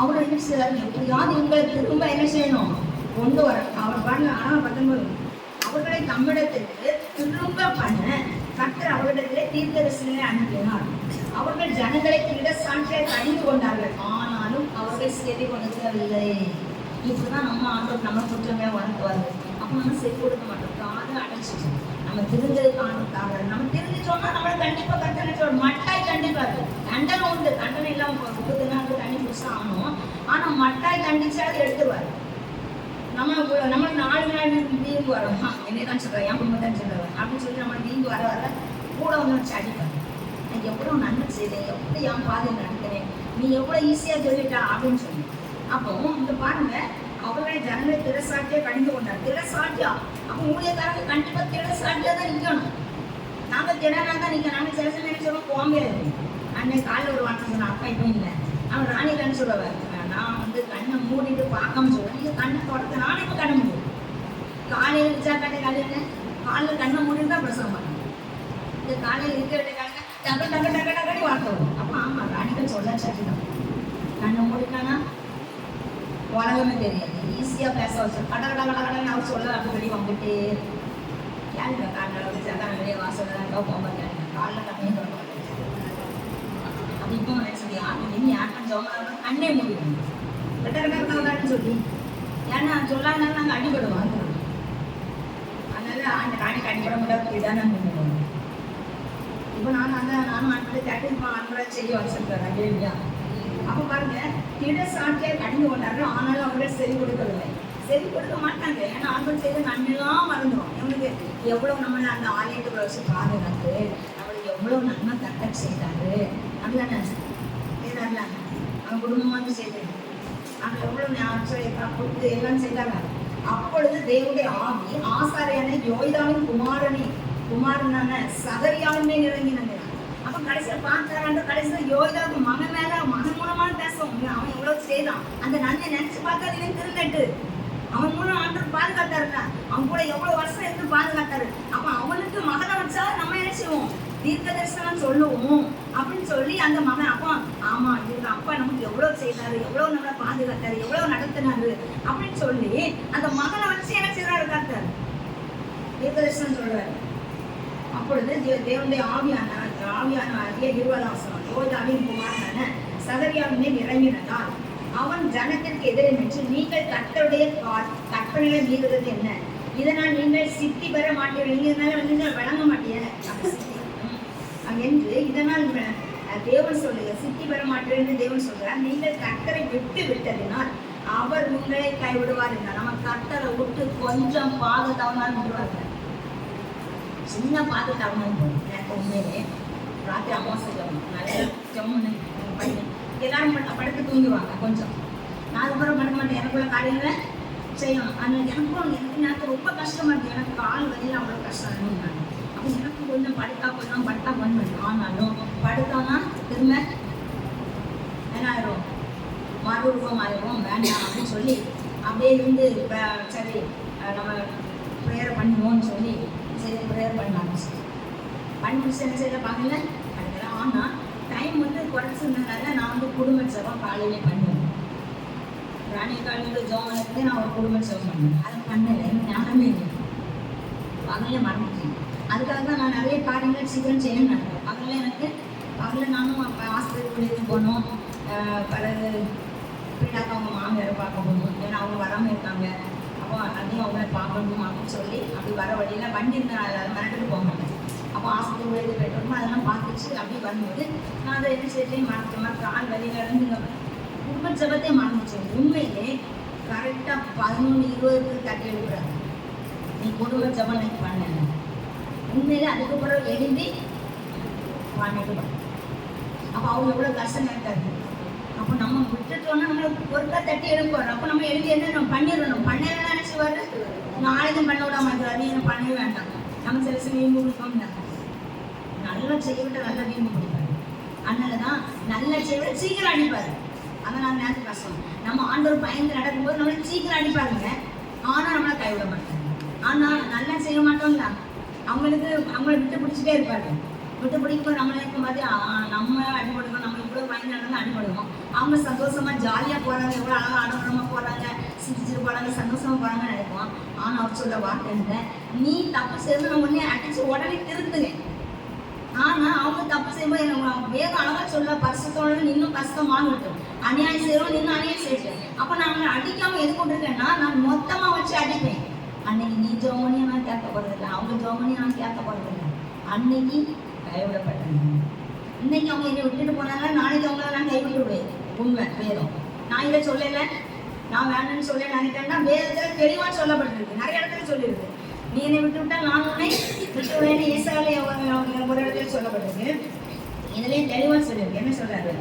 அவர் என்ன செய்யறாரு? எப்படியாவது இவங்களை திரும்ப என்ன செய்யணும்? கொண்டு வர. அவர் பாருங்க, ஆனால் 19 அவர்களை தம்மிடத்திற்கு திரும்ப பண்ண கர்த்தர் அவர்களிடத்திலே தீர்க்கதரிசிகளை அனுப்பினார். அவர்கள் ஜனங்களை இடசாட்சியாக கடிந்து கொண்டார்கள், ஆனாலும் அவர்கள் செவி கொடுக்கவில்லை. இப்படிதான் நம்ம ஆண்டவர் நம்ம குற்றமே வளர்த்துவாரு. அப்போ நம்ம செவி கொடுக்க மாட்டோம். காதை அடைச்சிட்டு நம்ம திருந்ததுக்கு ஆண்டவருக்காக நம்ம திருந்திட்டோம்னா நம்மளை கண்டிப்பா கட்டணை மட்டாய் கண்டிப்பாரு. தண்டனை உண்டு, தண்டனை இல்லாம 30 நாளுக்கு தண்ணி குடிச்சா ஆகணும். ஆனா மட்டாய் கண்டிச்சு அதை எடுத்துருவாரு. நம்மளுக்கு 4 நாள் வீங்கு வரும். என்னதான் சொல்றேன், என் குடும்பத்தான் சொல்றேன் அப்படின்னு சொல்லி நம்மளுக்கு வீங்கு வர வர கூட ஒன்று வச்சு அடிப்பாரு. நான் எவ்வளோ நன்மை செய்தேன், எப்படி என் பாதை நடத்துறேன், நீ எவ்வளோ ஈஸியாக சொல்லிட்டா அப்படின்னு சொல்லி. அப்போ இந்த பாருங்க, அவர்களை ஜனங்களை திறசாட்டியா கடிந்து கொண்டார். திறசாட்டியா அப்போ ஊழியக்காரங்க கண்டிப்பாக திறசாட்டியாக தான் நிற்கணும். நாங்கள் திறனாக தான் நிற்கணும். நாங்கள் சில சமயம் நினைச்சோம் போகவே இருக்கும். அன்னைக்கு காலையில் ஒரு வார்த்தை சொன்னேன், அப்பா இப்போ இல்லை. அவன் ராணிகன்னு சொல்லுவார், நான் கண்ணை மூடிட்டு பார்க்காம சொல்லுவேன். நீங்கள் கண்ணை தொடர்த்து நானே இப்போ கண்ணை மூடுவேன். காலையில் வச்சா கண்ணை காலையில் காலையில் கண்ணை மூடிட்டு தான் பிரசவம் பண்ணேன். இந்த காலையில் இருக்கிறதுக்காக டக்கு டக்கு டக்கு டக்குன்னு வார்த்தை வரும். அப்போ ஆமாம், ராணிகள் சொல்ல சரிதான். கண்ணை மூடிட்டானா உலகமே தெரியாது. ஈஸியாக பேச வச்சு கடகடகடகடன்னு அவர் சொல்ல அப்படி வெளியே வந்துட்டு ஏங்க காலையில் வச்சு அதான் வெளியே வாசல் தான் போக காலையில் கண்ணையும் தொடங்க. அப்படி இப்போ நினைச்சது யாரும் நீ யாருக்கும் சொல்ல கண்ணே முடியும் கட்டன்னு சொல்லி. ஏன்னா சொல்லாதனால நாங்கள் அடிபடுவோம். அதனால அந்த காணிக்கு அடிபட முடியாது இதான் நாங்கள் பண்ணுவோம். இப்போ நானும் அன்பளை தட்டி இப்போ அன்பளை செய்ய வச்சிருக்கேன் இல்லையா? அப்போ பாருங்க, திடசாட்டியாக கடிந்து கொண்டார்கள், ஆனாலும் அவர்கள் செவி கொடுக்கவில்லை. செவி கொடுக்க மாட்டாங்க. ஏன்னா ஆண்கள் செய்த நன்மைலாம் மறந்துடும். இவனுக்கு எவ்வளோ நம்மளை அந்த ஆலயத்துக்குள்ள வச்சு பாதுகாத்து நம்மளுக்கு எவ்வளோ நன்மை கட்ட செய்தாரு. அப்படிதானே செய்தார்ல? அவன் குடும்பமாக செய்தாரு. அங்கே எவ்வளோ கொடுத்து எல்லாம் செய்தாங்க. அப்பொழுது தேவனுடைய ஆவி ஆசாரியான யோய்தாவின் குமாரனான சகரியாவுமே இறங்கினாங்க. அப்போ கடைசியில் பார்த்தாராண்டு கடைசியில் யோய்தாவுக்கு மகன் மூலமாக பேசுவோம். அவன் எவ்வளோ செய்தான், அந்த நன்மை நினைச்சு பார்த்தா இவன் திருநட்டு. அவன் மூலம் ஆண்டவர் பாதுகாத்தாருங்க. அவன் கூட எவ்வளோ வருஷம் இருந்து பாதுகாத்தாரு. அப்போ அவனுக்கு மகனை வச்சா நம்ம என்ன செய்வோம்? தீர்க்க தரிசனம் சொல்லுவோம் அப்படின்னு சொல்லி அந்த மகன் அப்பா ஆமா இவங்க அப்பா நமக்கு எவ்வளவு செய்தாரு, எவ்வளவு நம்மளை பாதுகாத்தாரு, எவ்வளவு நடத்தினாரு அப்படின்னு சொல்லி அந்த மகனை வச்சு என்ன செய்யறாரு? கர்த்தர் தீர்க்க தரிசனம் சொல்றாரு. அப்பொழுது தேவனுடைய ஆவியான 20 யோய்தாவின் குமாரனான சகரியாவின் மேல் இறங்கினதால் அவன் ஜனத்திற்கு எதிரே நின்று, நீங்கள் கர்த்தருடைய கற்பனைகளை மீறுவது என்ன? இதனால் நீங்கள் சித்தி பெற மாட்டீர்கள், நீங்கள் வழங்க மாட்டீங்க என்று இதனால் தேவன் சொல்லுங்க. சித்தி பெற மாட்டேன்னு தேவன் சொல்றார். நீங்கள் கர்த்தரை விட்டதினால் அவர் உங்களை கைவிடுவார் என்றார். நம்ம கர்த்தரை விட்டு கொஞ்சம் பாத தவறான்னு விடுவாங்க. சின்ன பாத தவறான்னு போகும். எனக்கு உண்மையிலே ராத்திரி அமாவாசை நிறைய ஜம்முன்னு பண்ணி எல்லாரும் படுத்து தூங்குவாங்க. கொஞ்சம் நான் அதுக்கப்புறம் படுக்க மாட்டேன். எனக்குள்ள காலையில் செய்யணும். அந்த எனக்கு நேரத்தில் ரொம்ப கஷ்டமா இருக்கு. எனக்கு கால் வழியில் அவ்வளோ கஷ்டம் இருந்தாங்க. அப்போ எனக்கு கொஞ்சம் படுத்தா பண்ணணும். ஆனாலும் படுத்தோம்னா திரும்ப என்ன ஆயிரும்? மறுரூபம் ஆயிரும். வேண்டாம் அப்படின்னு சொல்லி அப்படியே இருந்து சரி நம்ம ப்ரேயர் பண்ணுவோம்னு சொல்லி சரி ப்ரேயர் பண்ண ஆரம்பிச்சு என்ன செய்யல பார்க்கல படிக்கலாம். ஆனால் டைம் குறைச்சிருந்ததுனால நான் குடும்ப செவம் காலையிலே பண்ணுவேன். ராணி காலையில் ஜோம் நான் ஒரு குடும்ப செவம் பண்ணுவேன். அதை பண்ணலை. எனக்கு ஞானமே இல்லை. பகலே மறந்துட்டேன். அதுக்காக தான் நான் நிறைய காரியங்கள் சீக்கிரம் செய்யணும்னு நினைப்பேன். பகலில் நானும் ஆஸ்பத்திரிக்கு போனோம். பிறகு பிள்ளைக்கு அவங்க மாமியாரை பார்க்க போகணும், ஏன்னா அவங்க வராமல் இருக்காங்க. அப்போ அதையும் அவங்கள பார்க்கணும் அப்படின்னு சொல்லி அப்படி வர வழியில் வண்டி இருந்தால் அதை மிரட்டுட்டு போக மாட்டேன். அப்போ ஆஸ்பத்திரி போயிட்டு போய்ட்டு அதெல்லாம் பார்த்துச்சு. அப்படி வரும்போது நான் அதை என்ன செய்யலையும் மறக்க ஆள் வெளியில் இருந்து குடும்ப ஜபத்தை மறந்துச்சு. உண்மையிலே கரெக்டாக 11:20 தட்டி எழுப்புறாங்க, நீ குடும்ப ஜபம் எனக்கு பண்ணல. உண்மையிலே அதுக்கப்புறம் எழுதி பண்ணிட்டு அப்போ அவங்க எவ்வளோ கஷ்டம் இருக்காது. அப்போ நம்ம விட்டுட்டோன்னா நம்மளை ஒருக்கா தட்டி எழுப்புவார். அப்போ நம்ம எழுதி என்ன நம்ம பண்ணிடணும். பண்ணலாம் நினச்சிவாரு, நாளைக்கு பண்ண விடாம இருக்கிறாரு, நீ என்ன பண்ணவே வேண்டாம். நம்ம சில சில வீம்பு பிடிப்போம்னா நல்லா செய்விட்டு நல்லா வீம்பு பிடிப்பாரு. அதனால தான் நல்லா செய்விட சீக்கிரம் அடிப்பாரு. அதான் நான் நேரத்துக்கு கஷ்டம். நம்ம ஆண்டவர் பயந்து நடக்கும்போது நம்மளை சீக்கிரம் அடிப்பாருங்க, ஆனால் நம்மளை கைவிட மாட்டாங்க. ஆனால் நல்லா செய்ய மாட்டோம்ல, அவங்களை விட்டு பிடிச்சிட்டே இருப்பாரு. விட்டு பிடிக்கும்போது நம்மளே இருக்கும்போது நம்ம அடிபடுவோம். நம்ம இவ்வளோ பயந்து நடந்தால் அடிபடுவோம். அவங்க சந்தோஷமாக ஜாலியாக போகிறாங்க, எவ்வளோ அழகாக ஆடம்பரமாக போகிறாங்க, சிரிச்சுட்டு போகிறாங்க, சந்தோஷமாக போகிறாங்கன்னு நினைப்போம். ஆனால் அவர் சொல்ல வார்த்தை, நீ தப்பு செய்யணும் நான் உடனே அடித்து உடனே திருத்துவேன். ஆனால் அவங்க தப்பு செய்யும்போது எனக்கு வேக அழகாக சொல்ல பரிசுத்தோட இன்னும் கஷ்டமாகட்டும். அநியாயம் செய்கிறோம், இன்னும் அநியாயம் செய்யறேன். அப்போ நான் அவங்களை அடிக்காமல் எது கொண்டிருக்கேன்னா நான் மொத்தமாக வச்சு அடிப்பேன். அன்னைக்கு நீ ஜோமனியை நான் கேட்க போகிறதில்லை, அவங்க ஜோமனியை நான் கேட்க போகிறதில்லை. அன்னைக்கு கைவிடப்பட்டாங்க. இன்னைக்கு அவங்க என்னை விட்டுட்டு போனாங்க, நாளைக்கு அவங்கள நான் கைவிட்டுருவேன். உண்மை வேதம். நான் இதை சொல்லலை, நான் வேணும்னு சொல்ல நினைக்கிறேன்னா வேதத்தில் தெளிவாக சொல்லப்பட்டிருக்கு. நிறைய இடத்துல சொல்லியிருக்கு, நீ என்னை விட்டு விட்டா நான் உன்னை விட்டுவிடுவேன்னு ஏசாலே ஒரு இடத்துல சொல்லப்பட்டிருக்கு. இதுலேயும் தெளிவாக சொல்லியிருக்கு. என்ன சொல்றாரு?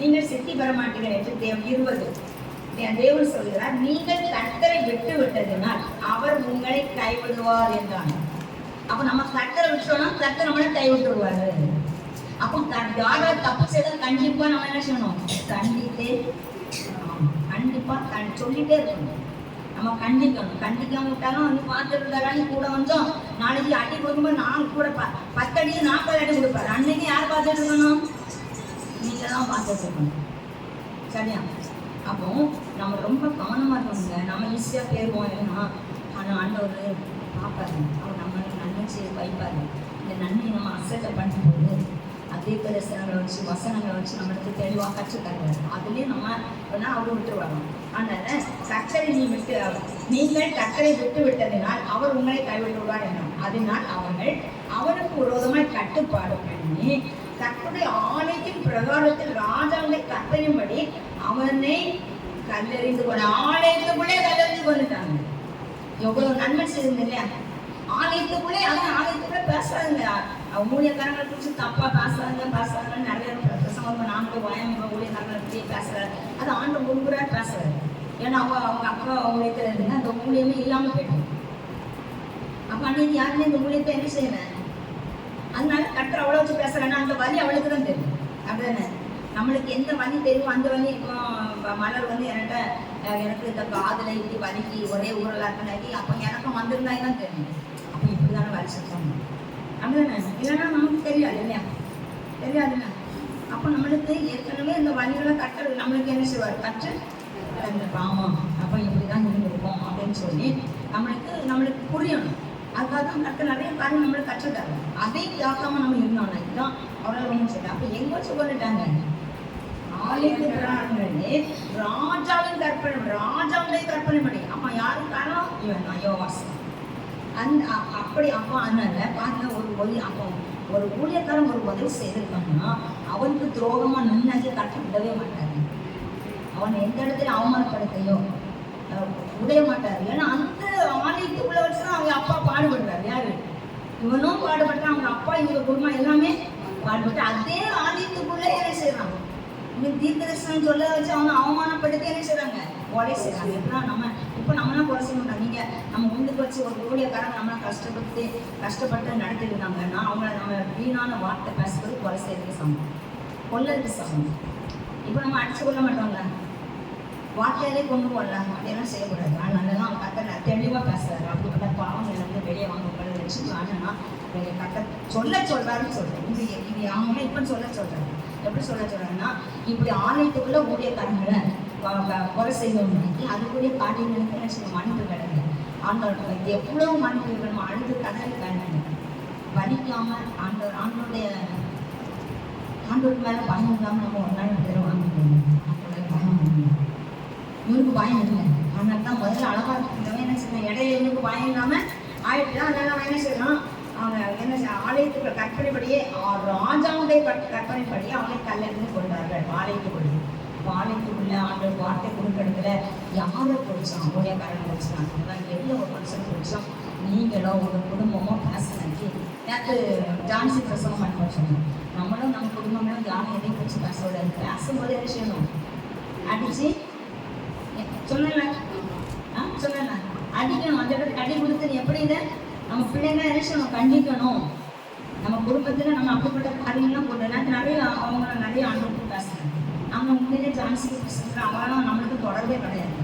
நீங்கள் சித்தி பெற மாட்டீங்க என்று 20 தேவன் சொல்கிறார், நீங்கள் கர்த்தரை விட்டு விட்டதினால் அவர் உங்களை கைவிடுவார் என்றாங்க. அப்போ நம்ம கர்த்தரை விட்டோம்னா கர்த்தர் நம்மளை கைவிட்டு விடுவாரு. அப்போ யாராவது தப்பு செய்தால் கண்டிப்பாக நம்ம என்ன செய்யணும்? கண்டிப்பாக சொல்லிட்டே இருக்கணும். நம்ம கண்டிக்கணும். கண்டிக்காம விட்டாலும் வந்து பார்த்துட்டு இருந்தாலும் நீ கூட வந்தோம், நாளைக்கு அடி கொடுக்கும்போது நான் கூட 10 அடி 40 அடி கொடுப்பாரு. அன்னைக்கு யார் பார்த்துட்டு இருக்கணும்? நீங்கள் தான் பார்த்துட்டு இருக்கணும். சரியா? அப்போ நம்ம ரொம்ப கவனமாக இருக்கணுங்க. நம்ம ஈஸியாக போயிடுவோம். ஏன்னா ஆனால் ஆண்டவர் பார்ப்பாரு, அவர் நம்ம நன்மை செய்ய வைப்பாரு. இந்த நன்மை நம்ம அசட்டை பண்ணும்போது அதே பிரசனங்களை வச்சு வசனங்களை வச்சு நம்மளுக்கு தெளிவாக கற்றுத்தருவார். அதுலேயும் நம்ம வேணால் அவர் விட்டுருவாங்க. அதனால் கர்த்தரை நீங்கள் கர்த்தரை விட்டு விட்டதினால் அவர் உங்களை கைவிட்டு விடுவார் என்றார். அதனால் அவர்கள் அவனுக்கு விரோதமாய் கட்டுப்பாடு பண்ணி தன்னுடைய ஆலயத்தின் பிரகாரத்தில் ராஜாவை கற்பனையும்படி அவனை கல்லெறிந்து கொண்டு ஆலயத்துக்குள்ளே கல்லெறிந்து கொண்டுட்டாங்க. எவ்வளவு நன்மை செய்யுது இல்லையா? ஆலயத்துக்குள்ளே ஆலயத்துக்குள்ளே பேசுறாங்க. ஊழியக்காரங்களை குறித்து தப்பா பேசுறாங்க நிறைய பிரசங்கம். நாமளும் வாயம் ஊழியக்காரங்களை பற்றி பேசுறாரு. அது ஆண்டு முன்புறா பேசுறாரு. ஏன்னா அவங்க அப்பா ஊழியத்தில் இருந்தாங்க, அந்த ஊழியமே இல்லாமல் போயிடும். அப்ப அன்னைக்கு யாருமே இந்த ஊழியத்தை என்ன செய்யணும்? அதனால கர்த்தர் அவ்வளோ வச்சு பேசுறேன்னா அந்த வழி அவளுக்கு தான் தெரியும். அப்படிதானே? நம்மளுக்கு எந்த வழி தெரியும் அந்த வழி. இப்போ மலர் வந்து எனக்கு இந்த காதலை இப்படி வலிக்கு ஒரே ஊரெல்லாம் இருக்கனாக்கி அப்போ எனக்கும் வந்திருந்தாங்க தான் தெரியும். அப்போ இப்படி தானே வலி சொல்லுவாங்க. அப்படிதானே? இல்லைன்னா நமக்கு தெரியாது இல்லையா? தெரியாதுல்ல. அப்போ நம்மளுக்கு ஏற்கனவே இந்த வழிகளை கற்று நம்மளுக்கு என்ன செய்வார்? கற்று ஆமாம் அப்போ இப்படி தான் இருந்திருக்கும் அப்படின்னு சொல்லி நம்மளுக்கு புரியணும். அதுக்காக தான் கற்று நிறைய காரியம் நம்மளுக்கு கற்றுட்டாங்க. அதே கேட்காம நம்ம இருந்தோம்னா இதுதான் அவ்வளோ ஒன்றும் சொல்லி. அப்போ எங்கே வச்சு கொண்டுட்டாங்க? ராஜாவுடைய கற்பனை படி. அப்ப யாரும் காரணம்? இவன் யோவாஸ். அப்படி அப்போ அதனால பாருங்க, ஒரு ஊழியக்காரன் ஒரு உதவி செய்திருக்காங்கன்னா அவனுக்கு துரோகமா நின்னாக்கி கட்டப்படவே மாட்டாரு. அவன் எந்த இடத்துல அவமானப்படுத்தையோ உடைய மாட்டாரு. ஏன்னா அந்த ஆலயத்துக்குள்ள வச்சுதான் அவங்க அப்பா பாடுபடுறாரு. யாரு? இவனும் பாடுபட்டான், அவங்க அப்பா இவங்க குடும்பம் எல்லாமே பாடுபட்டு அதே ஆலயத்துக்குள்ளே என்ன செய்யறாங்க? இன்னும் தீர்க்கதரிசனம் சொல்ல வச்சு அவனை அவமானப்படுத்தி என்ன செய்றாங்க? கொலை செய்யறாங்க. எப்படின்னா நம்மளாம் கொலை செய்ய மாட்டாங்க. நீங்க நம்ம முன்னுக்கு வச்சு ஒரு ஊழியக்காரங்க நம்மளாம் கஷ்டப்பட்டு நடத்திருந்தாங்கன்னா அவங்கள நம்ம வீணான வார்த்தை பேசுறது கொலை செய்யறதுக்கு சமம், கொல்லறதுக்கு சமம். இப்போ நம்ம அடிச்சு கொள்ள மாட்டோம்ல, வார்த்தையிலே கொண்டு போடலாம். அப்படியெல்லாம் செய்யக்கூடாது. அதனாலதான் அவன் கத்த தெளிவாக பேசுறாரு. அப்படிப்பட்ட பாவங்கள் வந்து வெளியே வாங்க வச்சுக்கலாம். ஆனால் கத்த சொல்றாருன்னு சொல்றேன். இது அவங்க இப்போ சொல்றாரு. எப்படி சொல்றாருன்னா, இப்படி ஆலயத்துக்குள்ள ஊழியக்காரங்களை கொலை செய்யணும். அதுக்குரிய காரியங்களுக்கு என்ன செய்ய மன்னிப்பு கிடையாது. ஆண்டவர் எவ்வளவு மன்னிப்பு நம்ம அழுது கதறி வேண்டாம் வலிக்காம ஆண்டோருடைய ஆண்டோருக்கு மேல பயம் இல்லாம நம்ம ஒரு நாள் பேர் வாங்கிக்கணும். ஆண்டோட பயம் இல்லை, இவருக்கு பயம் இல்லை. அதனால தான் முதல்ல அழகா இருந்தவன் என்ன செய்யணும், இடையில இவருக்கு பயம் இல்லாம ஆயிட்டு அதனால அவன் என்ன செய்யணும், அவங்க என்ன ஆலயத்துக்கு கற்பனைப்படியே ராஜாவுடைய கற்பனைப்படியே அவனை கல்லெறிந்து கொண்டார்கள் ஆலயத்துக்குள்ளே. ஆலயத்துக்குள்ள ஆண்டவர் வார்த்தை கொடுக்கறதுல யாரை பிடிச்சான், ஊழியக்காரன் பிடிச்சான், எந்த ஒரு மனுஷன் பிடிச்சோம், நீங்களோ உங்க குடும்பமோ பேசினாச்சு. நேற்று ஜான்சி பிரசவம் பண்ண சொன்னோம். நம்மளும் நம்ம குடும்பங்களும் யாரும் எதையும் பிடிச்சி பேசக்கூடாது. பேசும்போது என்ன செய்யணும், அடிச்சு சொன்னல அடிக்கணும். அந்த இடத்துல கட்டி கொடுத்து எப்படி இதை நம்ம பிள்ளைங்க என்ன செய்யணும், கண்டிக்கணும். நம்ம குடும்பத்துல நம்ம அப்படிப்பட்ட காரியங்கள்லாம் போட்டு நிறைய அவங்க நிறைய ஆண்டவர்கள் பேசுறாங்க. நம்ம உண்மையிலே ஜான்சிக்கு பேசுகிற அவளும் நம்மளுக்கு தொடர்பே கிடையாது.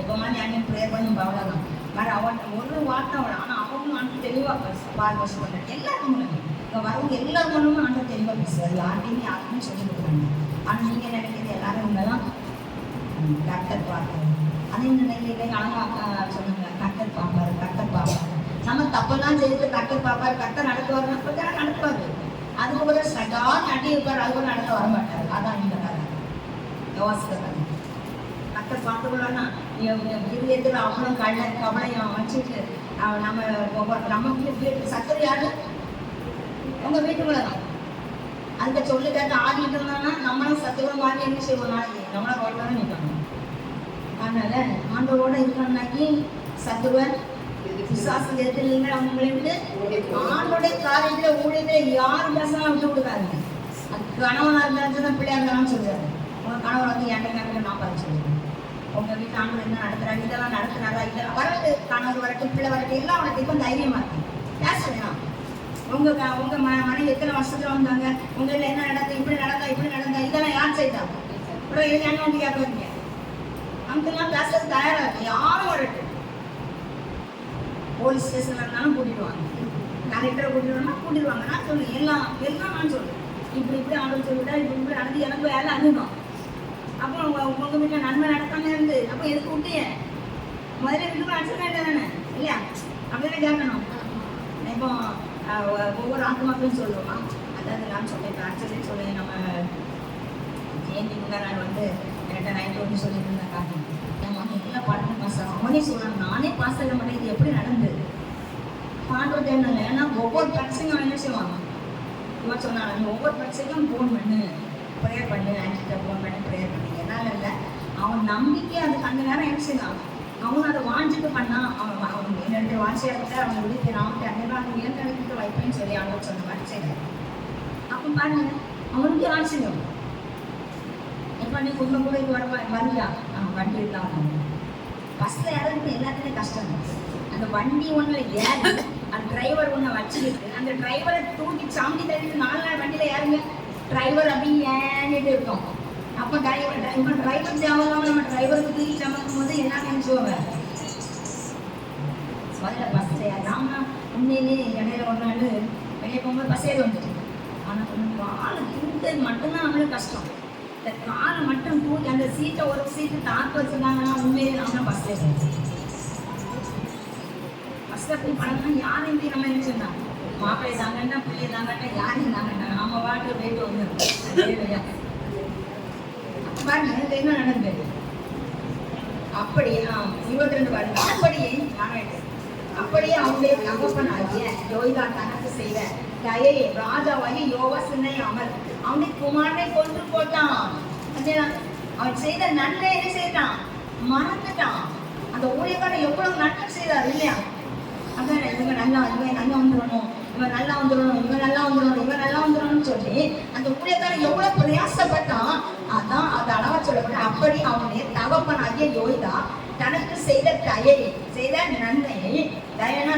எப்போ மாதிரி யாரையும் ப்ரேயர் பண்ணும் அவ்வளோதான். வேறு அவன் ஒரு வார்த்தை அவள், ஆனால் அவங்களும் ஆண்டு தெளிவாக பாஸ் பண்ணுறேன். எல்லாருமே இங்கே வரவங்க எல்லாரும் மூலமும் ஆண்டு தெளிவாக பேசுவார். யாருக்குமே சொல்லி கொடுக்குறாங்க. ஆனால் நீங்கள் நினைக்கிறது எல்லாரும் இவங்கெல்லாம் கர்த்தர் பார்ப்பார். அதே நிலையிலே அழகாக சொன்னாங்க, கர்த்தர் பார்ப்பார். நம்ம தப்பெல்லாம் செய்து கர்த்தர் பார்ப்பார், கர்த்தர் நடத்துவார், நடத்துவார். அதுக்கு கூட சடான்னு அடி இருப்பார், அது கூட நடத்த வர மாட்டார். அதான் இந்த கதை யோசிக்க கர்த்தர் பார்த்துக்கலாம்னா இருதயத்தில் அவ்வளோ கவலையும் வச்சுட்டு நம்ம வீட்டு சக்கரை யாரு உங்கள் வீட்டுக்குள்ள தான் அதுக்கு சொல்லி கேட்டு ஆடிட்டு இருந்தாங்கன்னா நம்மளும் சத்துவம் மாதிரி என்ன செய்வோம், நாளைக்கு நம்மளை ரோட்டில் தான் நிற்கணும். அதனால ஆண்டோட இருக்கணும்னாக்கி சத்துவன் விசுவாசம் எதிர்த்து அவங்களை விட்டு ஆண்டோடைய காரியத்தில் ஊழியத்தில் யாரும் பேசலாம் விட்டு கொடுக்காதுங்க. அது கணவனாக இருந்தாலும் தான் பிள்ளையா இருந்தாலும் சொல்லுவாரு. உங்கள் கணவர் வந்து என்கிட்ட நான் பார்த்து சொல்லுவேன், உங்கள் வீட்டு ஆண்டு என்ன நடத்துறாங்க, இதெல்லாம் நடத்துனாரா, இதெல்லாம் வரட்டு கணவர் வரட்டும் பிள்ளை வரட்டும் எல்லாம் அவனுக்கு இப்போ தைரியமாக இருக்கு. பேசுவேன் உங்கள் மனைவி எத்தனை வருஷத்துல வந்தாங்க, உங்கள் வீட்டில் என்ன நடந்தது, இப்படி நடந்தா இதெல்லாம் யார் செய்தாங்க, அப்புறம் இது என்ன வந்து கேட்க வரீங்க, அங்கெல்லாம் பேசுறது தயாராக இருக்கு. யாரும் வரட்டும், போலீஸ் ஸ்டேஷன்ல இருந்தாலும் கூட்டிட்டு வாங்க, கலெக்டரை கூட்டிட்டு வாங்க. நான் சொல்லுவேன் எல்லாம் நான் சொல்லுவேன், இப்படி ஆண்டு சொல்லிட்டா இப்படி நடந்து எனக்கு வேலை அதிகம். அப்புறம் உங்க வீட்டில் நன்மை நடக்காம இருந்து அப்போ எதுக்கு விட்டிய முதல்ல வீட்டுக்கு அடிச்ச வேண்டாம் தானே இல்லையா, அப்படிதான் கேட்கணும். இப்போ ஒவ்வொரு ஆத்மாக்களும் சொல்லுவோமா, அதாவது நான் சொல்லிட்டேன் ஆக்சுவலி சொல்லுவேன். நம்ம ஜெயந்தி முன்னாள் வந்து என்கிட்ட நைட்டு வந்து சொல்லிட்டு இருந்தேன் காரணம் நம்ம எல்லா பாட்டும் பாஸ் அவனே சொல்கிறாங்க, நானே பாஸ் ஆக மாட்டேன், இது எப்படி நடந்தது பாட்டு தேர்ந்தாங்க. ஏன்னா ஒவ்வொரு பிரச்சனையும் அவன் என்ன செய்வாங்க, இவன் சொன்னாங்க நீ ஒவ்வொரு பிரச்சனையும் ஃபோன் பண்ணு, ப்ரேயர் பண்ணு, ஆன்டிகிட்ட ஃபோன் பண்ணி ப்ரேயர் பண்ணி. என்னால் இல்லை, அவன் நம்பிக்கை அதுக்கு அந்த நேரம் என்ன செய்யலாம், அவன் அதை வாஞ்சிட்டு பண்ணான். அவன் ரெண்டு வாட்சியாக இருந்தால் அவன் விடுத்து நான் அவங்க ஏற்கனவே வைப்பேன்னு சொல்லி அவங்க சொன்ன மாதிரி செய்யலாம். அப்போ பாருங்க அவனுக்கு ஆச்சரியம், எப்போ நீ குடும்பம் கூட இது வரியா வண்டி இருந்தால் பஸ்ஸில் இறங்குறது எல்லாத்துலேயும் கஷ்டம். அந்த வண்டி ஒன்று ஏறி அந்த டிரைவர் ஒன்று வச்சுக்கிட்டு அந்த டிரைவரை தூக்கி சாமி தள்ளிட்டு 4 நாள் வண்டியில் ஏறுங்க, டிரைவர் அப்படியே ஏறிட்டு இருக்கோம். அப்போ டிரைவர் தேவையில்லாம நம்ம டிரைவருக்கு தூக்கி சமைக்கும் போது என்ன நினைச்சுவாங்க, முதல்ல பஸ் நாம உண்மையிலேயே இடையில ஒரு நாள் வெளியே போகும்போது பஸ் ஏறி வந்துட்டு, ஆனால் கொஞ்சம் காலை தூக்கிறது மட்டும்தான் நம்மளுக்கு கஷ்டம். இந்த காலை மட்டும் தூக்கி அந்த சீட்டை ஒரு சீட்டு தாக்கு வச்சுருந்தாங்கன்னா உண்மையிலே நம்ம பஸ் ஏறி பஸ்ஸில் போய் பழம்னா யாரையும் நம்ம நினைச்சிருந்தாங்க, மாப்பிள்ளை தாங்கன்னா பிள்ளைய தாங்கன்னா யாரையும் தாங்கன்னா நம்ம வாட்டு போயிட்டு வந்துருக்கோம். பாருங்க என்ன நடந்தது, அப்படி 22 வருடம் அப்படியே அவனுடைய தகப்பன் ஆகிய யோய்தா தனக்கு செய்த தயையை ராஜாவாகி யோவாசினை அவனுடைய குமாரனை கொன்று போட்டான். அவன் செய்த நன்மை என்ன செய்தான் மறந்துட்டான். அந்த ஊழியக்காரன் எவ்வளவு நன்மை செய்தார் இல்லையா, அதான் இவன் நல்லா வந்துடணும், இவன் நல்லா வந்துடணும்னு சொல்லி அந்த ஊழியக்காரன் எவ்வளவு பிரயாசப்பட்டான். அதான் அது அழகா சொல்லப்பட்ட அப்படி அவனுடைய தகப்பனாகிய யோய்தா தனக்கு செய்த நன்மையை தயனா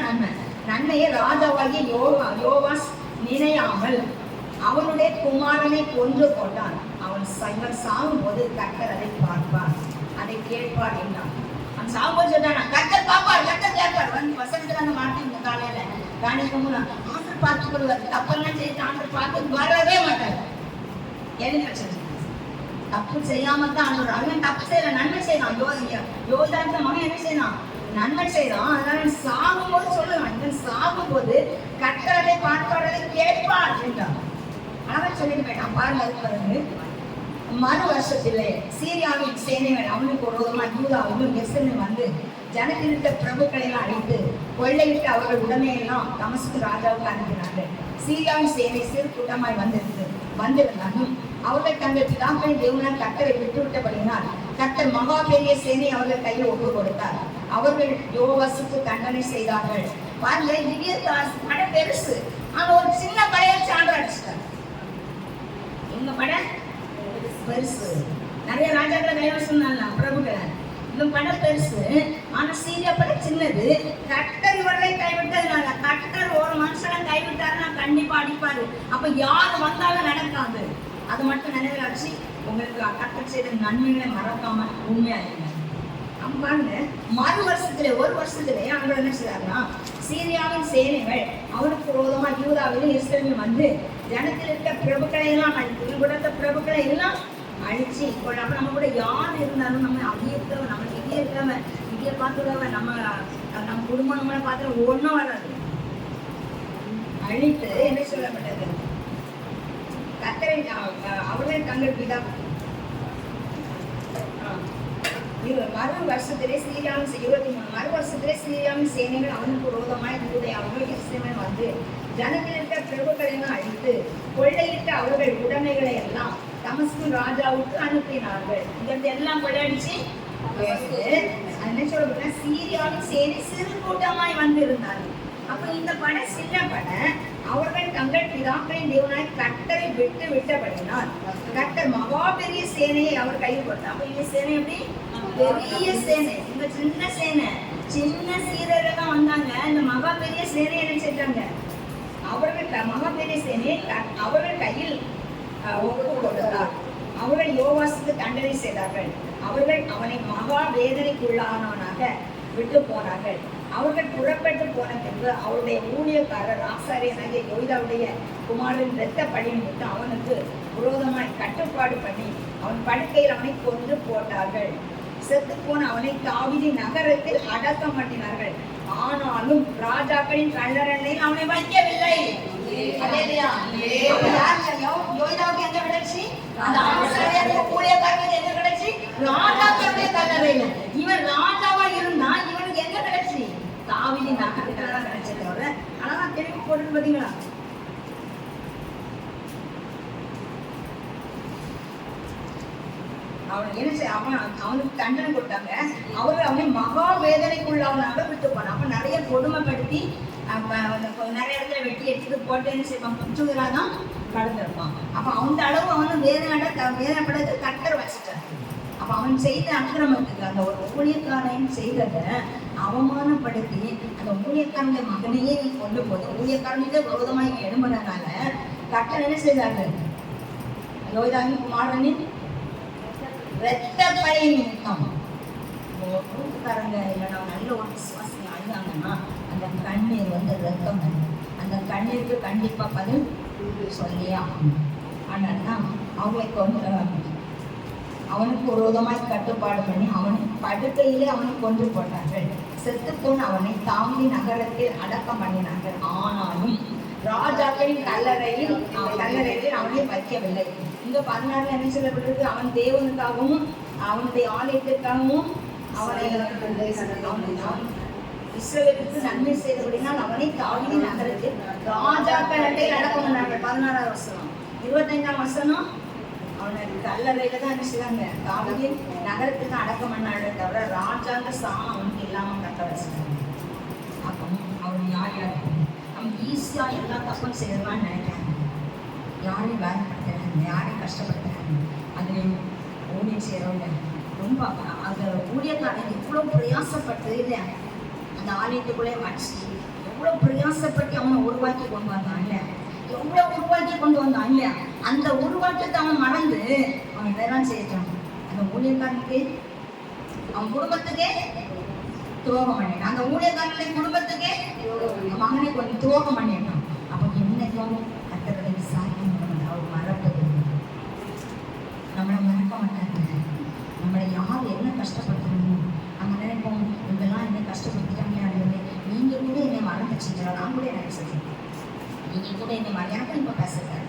நன்மையை ராஜாவாகிய யோவாஸ் நினையாமல் அவனுடைய குமாரனை கொன்று கொண்டான். அவன் சாகும் போது கர்த்தர் அதை பார்ப்பார், அதை கேட்பார் என்றான். அவன் சாகும்போது சொல்றான் கர்த்தர் பார்ப்பார், கர்த்தர் கேட்பார். வந்து வசனத்துல அந்த மாட்டேங்க காலையில காணிக்கும் ஆண்டர் பார்த்து கொள்வார். தப்பெல்லாம் செய்து ஆண்டர் பார்த்து வரவே மாட்டார். என்ன தப்பு செய்யாம தான் அவன் தப்பு செய்யல, நன்மை செய்யலாம். யோதாந்த மகன் என்ன செய்யலாம், நன்மை செய்யறோம். அதனால சாகும்போது சொல்லுவான், இவன் சாகும்போது கட்டளை பார்ப்பாரதை கேட்பார் அப்படின்றான். அழகா சொல்லிட்டு போயிட்டான். பாருங்க, அது பாருங்க, மறு வருஷத்திலே சீரியாவின் சேனைகள் அவனுக்கு விரோதமா யூதாவிலும் எருசலேமிலும் வந்து ஜனத்திருந்த பிரபுக்களை எல்லாம் அழித்து கொள்ளையிட்டு அவர்கள் உடமையெல்லாம் தமஸ்கு ராஜாவுக்கு அனுப்பினார்கள். சீரியாவின் சேனை சிறு கூட்டமாய் வந்திருந்தாலும் அவர்கள் தங்கள் பிதாக்களின் தேவனால் கர்த்தரை விட்டுவிட்டபடியினால் கர்த்தர் மகா பெரிய சேனை அவர்கள் கையில் ஒப்பு கொடுத்தார். அவர்கள் யோவாசுக்கு தண்டனை செய்தார்கள். பாருங்க, திவ்ய படை பெருசு, ஆனா ஒரு சின்ன படையை சான்று அடிச்சிட்டாங்க. எங்க படை பெருசு, நிறைய ராஜாக்களை கைவசம் பிரபுக்களை. இந்த படம் பெருசு, ஆனா சீரியா படை சின்னது. கர்த்தர் இவர்களை கைவிட்டதுனால, கர்த்தர் ஒரு மனுஷனை கைவிட்டாருன்னா கண்டிப்பா அடிப்பாரு. அப்ப யாரு வந்தாலும் நடக்காது. அது மட்டும் நினைவில் வச்சு உங்களுக்கு கர்த்தர் செய்த நன்மைகளை மறக்காம உண்மையா இருங்க. பாருங்க, மறு வருஷத்துல ஒரு வருஷத்திலே அவங்க என்ன செய்றாருன்னா, சீரியாவின் சேனைகள் அவனுக்கு விரோதமா யூதாவிலும் எருசலேமிலும் வந்து ஜனத்தில் இருக்க பிரபுக்களை எல்லாம் அழித்து, கொடுத்த பிரபுக்களை எல்லாம் அழிச்சு. அப்ப நம்ம கூட யார் இருந்தாலும் நம்ம அப்படியே இருக்கிறவன், நம்ம இங்கே இருக்கிறவன், இங்கே பார்த்துக்கிறவன், நம்ம குடும்பம் நம்மளை பார்த்து ஒன்றும் வராது. அழித்து என்ன சொல்லப்பட்டது, கர்த்தரை அவர்கள் தங்கள் பிதா மறு வருஷத்திலே சீரியாவின் 23 மறு வருஷத்திலே சீரியாவின் சேனைகள் அவனுக்கு விரோதமாய் யூதாவிலும் எருசலேமிலும் வந்து ஜனத்தில் இருக்க பிரபுக்களை எல்லாம் அழித்து கொள்ளையிட்டு அவர்கள் உடைமைகளை எல்லாம் தமஸ்கு ராஜாவுக்கு அனுப்பினார்கள். இங்கிருந்து எல்லாம் கொள்ளையடிச்சு என்ன சொல்ல, சீரியாவின் சேனை சிறு கூட்டமாய் வந்திருந்தார்கள். அப்ப இந்த படை சின்ன படை. அவர்கள் தங்கள் பிதாக்களின் தேவனாய் கர்த்தரை விட்டபடினால் கர்த்தர் மகா பெரிய சேனையை அவர் கையில் கொடுத்தார். அப்ப இந்த சேனை எப்படி பெரிய சேனை, இந்த சின்ன சேனை, சின்ன சீரர்கள் தான் வந்தாங்க. இந்த மகா பெரிய சேனை என்ன செஞ்சாங்க, அவர்கள் மகா பெரிய சேனையை அவர்கள் கையில் ஒப்பு கொடுத்தார். அவர்கள் யோவாசுக்கு தண்டனை செய்தார்கள். அவர்கள் அவனை மகா வேதனைக்குள்ளானவனாக விட்டு போனார்கள். அவர்கள் புறப்பட்டு போன பின்பு அவருடைய ஊழியக்காரர் ஆசாரியனாகிய யோய்தாவுடைய குமாரின் இரத்த பழி நிமித்தம் அவனுக்கு விரோதமாய் கட்டுப்பாடு பண்ணி அவன் படுக்கையில் அவனை கொன்று போட்டார்கள். செத்து போன அவனை தாவீது நகரத்தில் அடக்கம் பண்ணினார்கள். ஆனாலும் ராஜாக்களின் கல்லறையில் அவனை வைக்கவில்லை. யோய்தாவுக்கு எங்க கிடைச்சி, அந்த ஆசாரியருக்கு ஊழியக்காரருக்கு எங்க கிடைச்சி, ராஜாக்களுடைய கல்லறையில. இவன் ராஜாவா இருந்தா இவனுக்கு எங்க கிடைச்சி, தாவீது நகரத்துல தான் கிடைச்சது. தவிர ஆனா தெளிவு போட்டு பாத்தீங்களா, அவன் என்ன செய்ய, அவனுக்கு தண்டனை கொடுத்தாங்க. அவனை மகா வேதனைக்குள்ளாவனாக விட்டு போனான். அப்ப நிறைய கொடுமைப்படுத்தி நிறைய இடத்துல வெட்டி எடுத்து போட்டு என்ன செய்வான், குச்சுகிறாதான் கடந்திருப்பான். அப்ப அந்த அளவு அவனும் வேதனைப்பட கர்த்தர் வச்சுட்டான். அப்ப அவன் செய்த அக்கிரமத்துக்கு, அந்த ஒரு ஊழியக்காரன் செய்ததை அவமானப்படுத்தி அந்த ஊழியக்காரனுடைய மகனையே கொண்டு போது ஊழியக்காரனுக்கு விரோதமாக எழும்பினதுனால கர்த்தர் என்ன செய்தார்கள், யோய்தாவின் குமாரனின் இரத்த பழி நிமித்தம் ஊழியக்காரங்க இல்லைன்னா நல்ல ஒரு விசுவாசி ஆகிறாங்கன்னா அந்த கண்ணீர் வந்து ரத்தம், அந்த கண்ணீருக்கு கண்டிப்பா பதில் சொல்லியே ஆகணும். ஆனால் அவங்களுக்கு அவனுக்கு விரோதமாய் கட்டுப்பாடு பண்ணி அவனை படுக்கையிலே அவனை கொன்று போட்டார்கள். செத்து போன அவனை தாவீது நகரத்தில் அடக்கம் பண்ணினார்கள். ஆனாலும் ராஜாக்களின் கல்லறையில் அவனை வைக்கவில்லை. இங்க 14 என்ன சொல்லப்பட்டிருக்கு, அவன் தேவனுக்காகவும் அவனுடைய ஆலயத்திற்காகவும் அவனை இஸ்ரவேலுக்கு நன்மை செய்தபடினால் அவனை தாவீது நகரத்தில் ராஜாக்கள் அடக்கம் பண்ணார்கள். 16ஆம் வசனம். 25ஆம் வசனம், அவனை கல்லறையில தான் என்ன செய்வாங்க, தாவீது நகரத்துக்கு அடக்கம் பண்ணாலே தவிர ராஜாங்க சாமம் அவனுக்கு இல்லாம கட்ட வச்சுட்டாங்க. அப்போ அவன் யார் அவன் ஈஸியா எல்லா தப்பும் செய்யலான்னு நினைக்கிறாங்க. யாரையும் வேலைப்படுத்துறாங்க, யாரையும் கஷ்டப்படுத்துறாங்க. அது ஊழியம் செய்யறவங்க ரொம்ப அந்த ஊழியக்காரன் எவ்வளவு பிரயாசப்பட்டு இல்லையா, அந்த ஆலயத்துக்குள்ளே வச்சு எவ்வளவு பிரயாசப்பட்டு அவனை உருவாக்கி கொண்டு வந்தான் இல்லையா, எவ்வளவு உருவாக்கி கொண்டு வந்தான் இல்லையா, அந்த உருவாக்கத்தை அவன் மறந்து அவன் இதெல்லாம் செய்யறான். அந்த ஊழியக்காரனுக்கு அவன் குடும்பத்துக்கே துரோகம் பண்ணிட்டான். அந்த ஊழியக்காரனுடைய குடும்பத்துக்கே மகனை கொஞ்சம் துரோகம் பண்ணிட்டான். அப்போ என்னைக்கும் கர்த்தருடைய விசாரிக்க அவர் மறப்பது, நம்மளை மறக்க மாட்டாங்க. நம்மளை யார் என்ன கஷ்டப்படுத்தணும் நம்ம நினைப்போம், இதெல்லாம் என்ன கஷ்டப்படுத்திட்டாங்களே ஆண்டவரே, நீங்க கூட என்னை மறந்துச்சீங்களா? நான் கூட எனக்கு சொல்றேன், நீங்க கூட என்னை எனக்கும் இப்ப பேசுறேன்,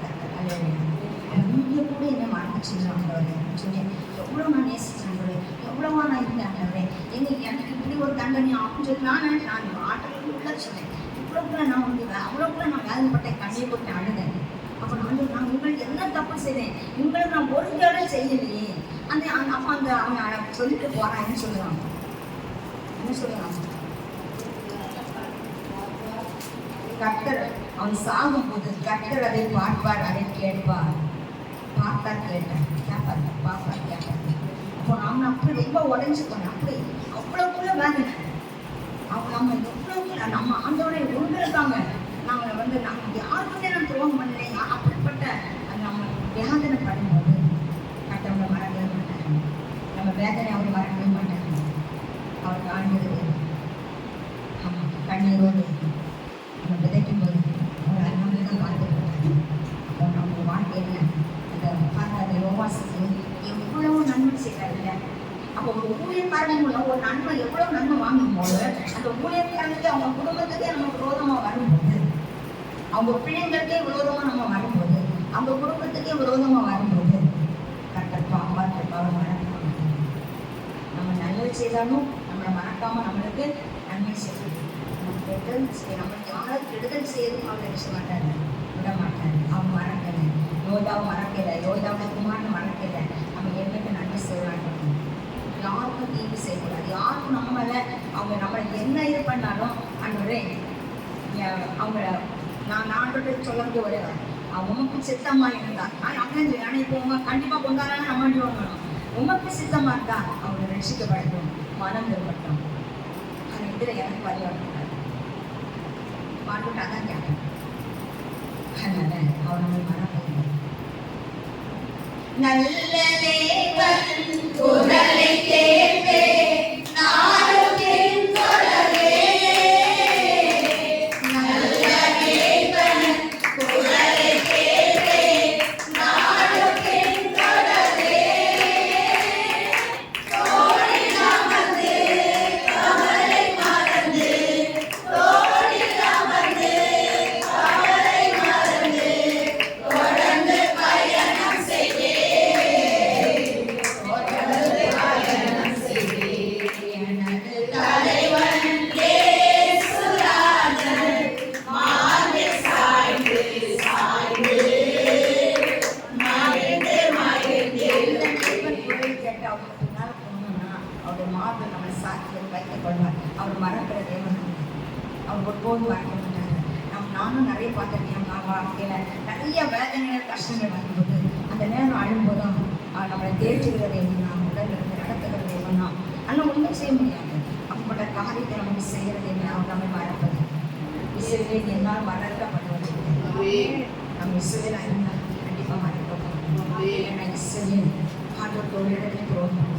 நீங்க கூட என்னை மறந்துச்சீங்களா ஆண்டவரே சொன்னேன். எவ்வளவு நான் நேசிச்சேன் ஆண்டவரே, எவ்வளவா நான் இருந்தேன் ஆண்டவரே, எனக்கு இப்படி ஒரு தண்டனை அப்படின்னு சொல்லி நான் ஆட்டோக்கு உள்ள சொன்னேன். இவ்வளவுக்குள்ள நான் வந்து அவ்வளவுக்குள்ள நான் வேதனைப்பட்டேன், கண்ணீர் போட்டு அழுதேன். அப்போ நான் உங்களுக்கு என்ன தப்பு செய்தேன், உங்களுக்கு நான் ஒரு தடவை செய்யலையே. அப்போ அவங்க சொல்லிட்டு போறான். என்ன சொல்லுவாங்க, கர்த்தர் அவன் சாகும் போது கர்த்தர் அதை பார்ப்பார், அதை கேட்பார். பார்த்தார், கேட்டார், கேட்பார், பார்ப்பார், கேட்பார். அப்போ அவன் அப்படி ரொம்ப உடஞ்சி போனேன். அப்படி அவ்வளவுக்குள்ள வேதனை. நம்ம எவ்வளவுக்குள்ள நம்ம ஆண்டவரை உருந்திருக்காங்க. நாங்கள் யாருக்குமே நான் துரோகம் பண்ணலையா? அப்படிப்பட்ட நம்ம வேதனை படும்போது கர்த்தவங்களை மறக்கவே மாட்டாங்க. நம்ம வேதனை அவர் மறக்கவே மாட்டாங்க. அவர் ஆண்டது கண்ணீரோடு நம்ம விதைக்கும் போது அவர் நம்மளை தான் பார்த்துருக்காங்க. அப்போ நம்ம வாழ்க்கையில் அந்த யோவாசுக்கு எவ்வளவு நன்மை செய்கிறார் இல்லை? அப்போ ஒரு ஊழியக்காரன் மூலம் ஒரு நன்மை எவ்வளவு நன்மை வாங்கும் போது அந்த ஊழியக்காரனுக்கு அவங்க குடும்பத்துக்கே நம்ம விரோதமா வரும்போது, அவங்க பிள்ளைங்களுக்கே விரோதமா நம்ம வரும்போது, அவங்க குடும்பத்துக்கே விரோதமா வரும்போது கர்த்தர் பார்ப்பார், மறக்காம நம்ம நல்லது செய்தாலும் நம்மளை மறக்காம நம்மளுக்கு நன்மை செய்யணும். நம்மளுக்கு யாராவது கெடுதல் செய்யணும் அவங்க நினைச்ச மாட்டாரு, விட மாட்டாரு. அவங்க மறக்கலை, யோதாவை மறக்கலை, யோதாவோட குமாரனை மறக்கலை. நம்ம என்னைக்கு நன்மை செய்யலான்னு யாருக்கும் தீங்கு செய்யக்கூடாது. யாருக்கும் நம்ம மேலே அவங்க நம்மளுக்கு என்ன இது பண்ணாலும் அன்றே அவங்கள நான் சொல்ல ஒரே உமக்கு சித்தமா இருந்தா ஆனால் இப்போ உங்க கண்டிப்பா கொண்டாடலாம் நம்ம வாங்கணும். உமக்கு சித்தமா இருந்தா அவங்க ரசிக்கப்படட்டும், மனம் திரும்பட்டும். அந்த இதில் எனக்கு பரிவாக்கூடாது பாட்டுட்டாதான் கேட்டேன். அதனால அவர் நம்ம மனம் நல்ல தேவன் குரலை கேட்பே நாளும் தொடரே. நல்ல தேவன் குரலை கேட்பே நாளும் தொடரே. தோழில் அமர்ந்து கவலை மறந்து, தோழில் அமர்ந்து கவலை மறந்து தொடர்ந்து பயணம் செய்ய. அவர் மறக்கிற தேவன், அவர் ஒருபோது மறக்க மாட்டாரு. நானும் நிறைய பார்த்துருக்கேன். வாழ்க்கையில் நிறைய வேதனைகள் கஷ்டங்கள் வரும்போது அந்த நேரம் அழும்போதும் நம்மளை தேற்றுகிற தேவன் தான், உடல் இருந்து நடத்துகிற தேவன் தான். ஆனால் ஒன்றும் செய்ய முடியாது. அப்படிப்பட்ட காரியத்தை நமக்கு செய்கிறது என்ன? அவர் நம்மை மறப்பது. இஸ்ரவேல் என்னால் மறக்கப்படுவது. நம்ம இஸ்ரவேலாக இருந்தால் கண்டிப்பாக மறக்கப்படும். ஏன்னா இஸ்ரவேல் ஆண்டவர் ஒரு இடத்துல துரோகம்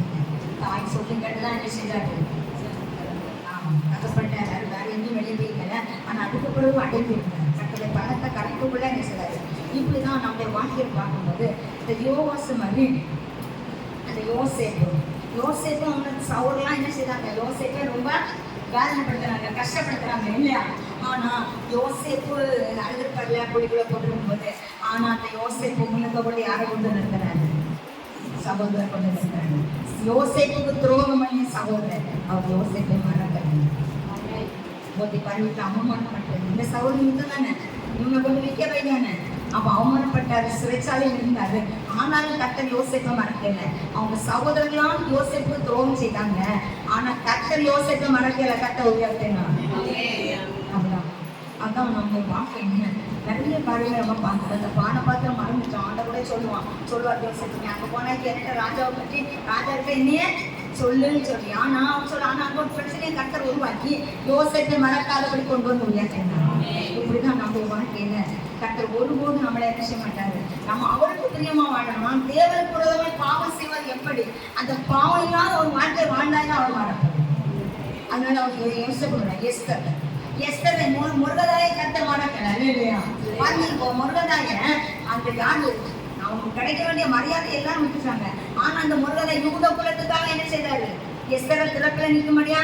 தாய் சொல்லிக்கிட்டுதான் என்ன செய்தாரு? கஷ்டப்பட்டார், வேற எங்கேயும் வெளியே போயிருக்கல. ஆனால் அதுக்கு பிறகு அடைப்பிருந்தார். தன்னுடைய பணத்தை கணக்குக்குள்ள என்ன செய்தாரு? இப்படிதான் நம்முடைய வாழ்க்கையை பார்க்கும்போது இந்த யோவாசு மாதிரி அந்த யோசேப்பும் அவங்க சவுரெல்லாம் என்ன செய்தாங்க? யோசேப்பை ரொம்ப வேதனைப்படுத்துறாங்க, கஷ்டப்படுத்துறாங்க இல்லையா? ஆனா யோசேப்பு அழுதுப்படல குழிக்குள்ள போட்டிருக்கும் போது, ஆனா அந்த யோசேப்பு முன்னுக்க கூட யாரை கொண்டு நிறுத்துறாரு? சகோதரர் கொண்டு நிறுத்துறாரு. யோசேப்புக்கு துரோகம் பண்ணிய சகோதரர் அவர் யோசேப்பை மறக்கிறாங்க. போட்டி பருவத்தை அவமானப்பட்டது இந்த சகோதரி தானே, இவங்க கொண்டு விற்க வைத்தானே. அப்ப அவமானப்பட்டாரு, சிறைச்சாலையில் இருந்தாரு. ஆனாலும் கர்த்தர் யோசேப்பை மறக்கல. அவங்க சகோதரர்களாம் யோசேப்பு துரோகம் செய்தாங்க. ஆனா கர்த்தர் யோசேப்பை மறக்கல, கர்த்தர் உயர்த்தினார். அப்படிதான் அதான் நம்ம வாழ்க்கை. நிறைய காரியங்கள் நம்ம பார்க்கணும். அந்த பானை பாத்திரம் மறந்துட்டோம். ஆண்ட கூட சொல்லுவார் யோசிச்சு, அங்கே போனா கேட்ட ராஜாவை பற்றி ராஜாவுக்கு என்னையே சொல்லுன்னு சொல்லி. ஆனா அவன் சொல்ல, ஆனா அங்கே ஒரு பிரச்சனையை கர்த்தர் உருவாக்கி யோசிப்பை மறக்காதபடி கொண்டு வந்து உயர்த்தினார். இப்படிதான் நம்ம வாழ்க்கையில கர்த்தர் ஒருபோது நம்மளை என்ன செய்ய மாட்டாரு. நம்ம அவருக்கு பிரியமா வாழணும். தேவனுக்கு உதவி பாவம் செய்வது எப்படி? அந்த பாவம் இல்லாத ஒரு வாழ்க்கை வாழ்ந்தாலும் அவர் மறப்பார். அதனால அவர் யோசிக்கப்படுறார். எஸ்தரை முருகதாயை கத்த மறக்கல இல்லையா? பாத்தீங்க முருகதாய அந்த யாரு அவங்க கிடைக்க வேண்டிய மரியாதை எல்லாம் விட்டுட்டாங்க. ஆனா அந்த முருகதாய் யூத குலத்துக்காக என்ன செய்தாரு? எஸ்தரை திறப்பில நிற்கும்படியா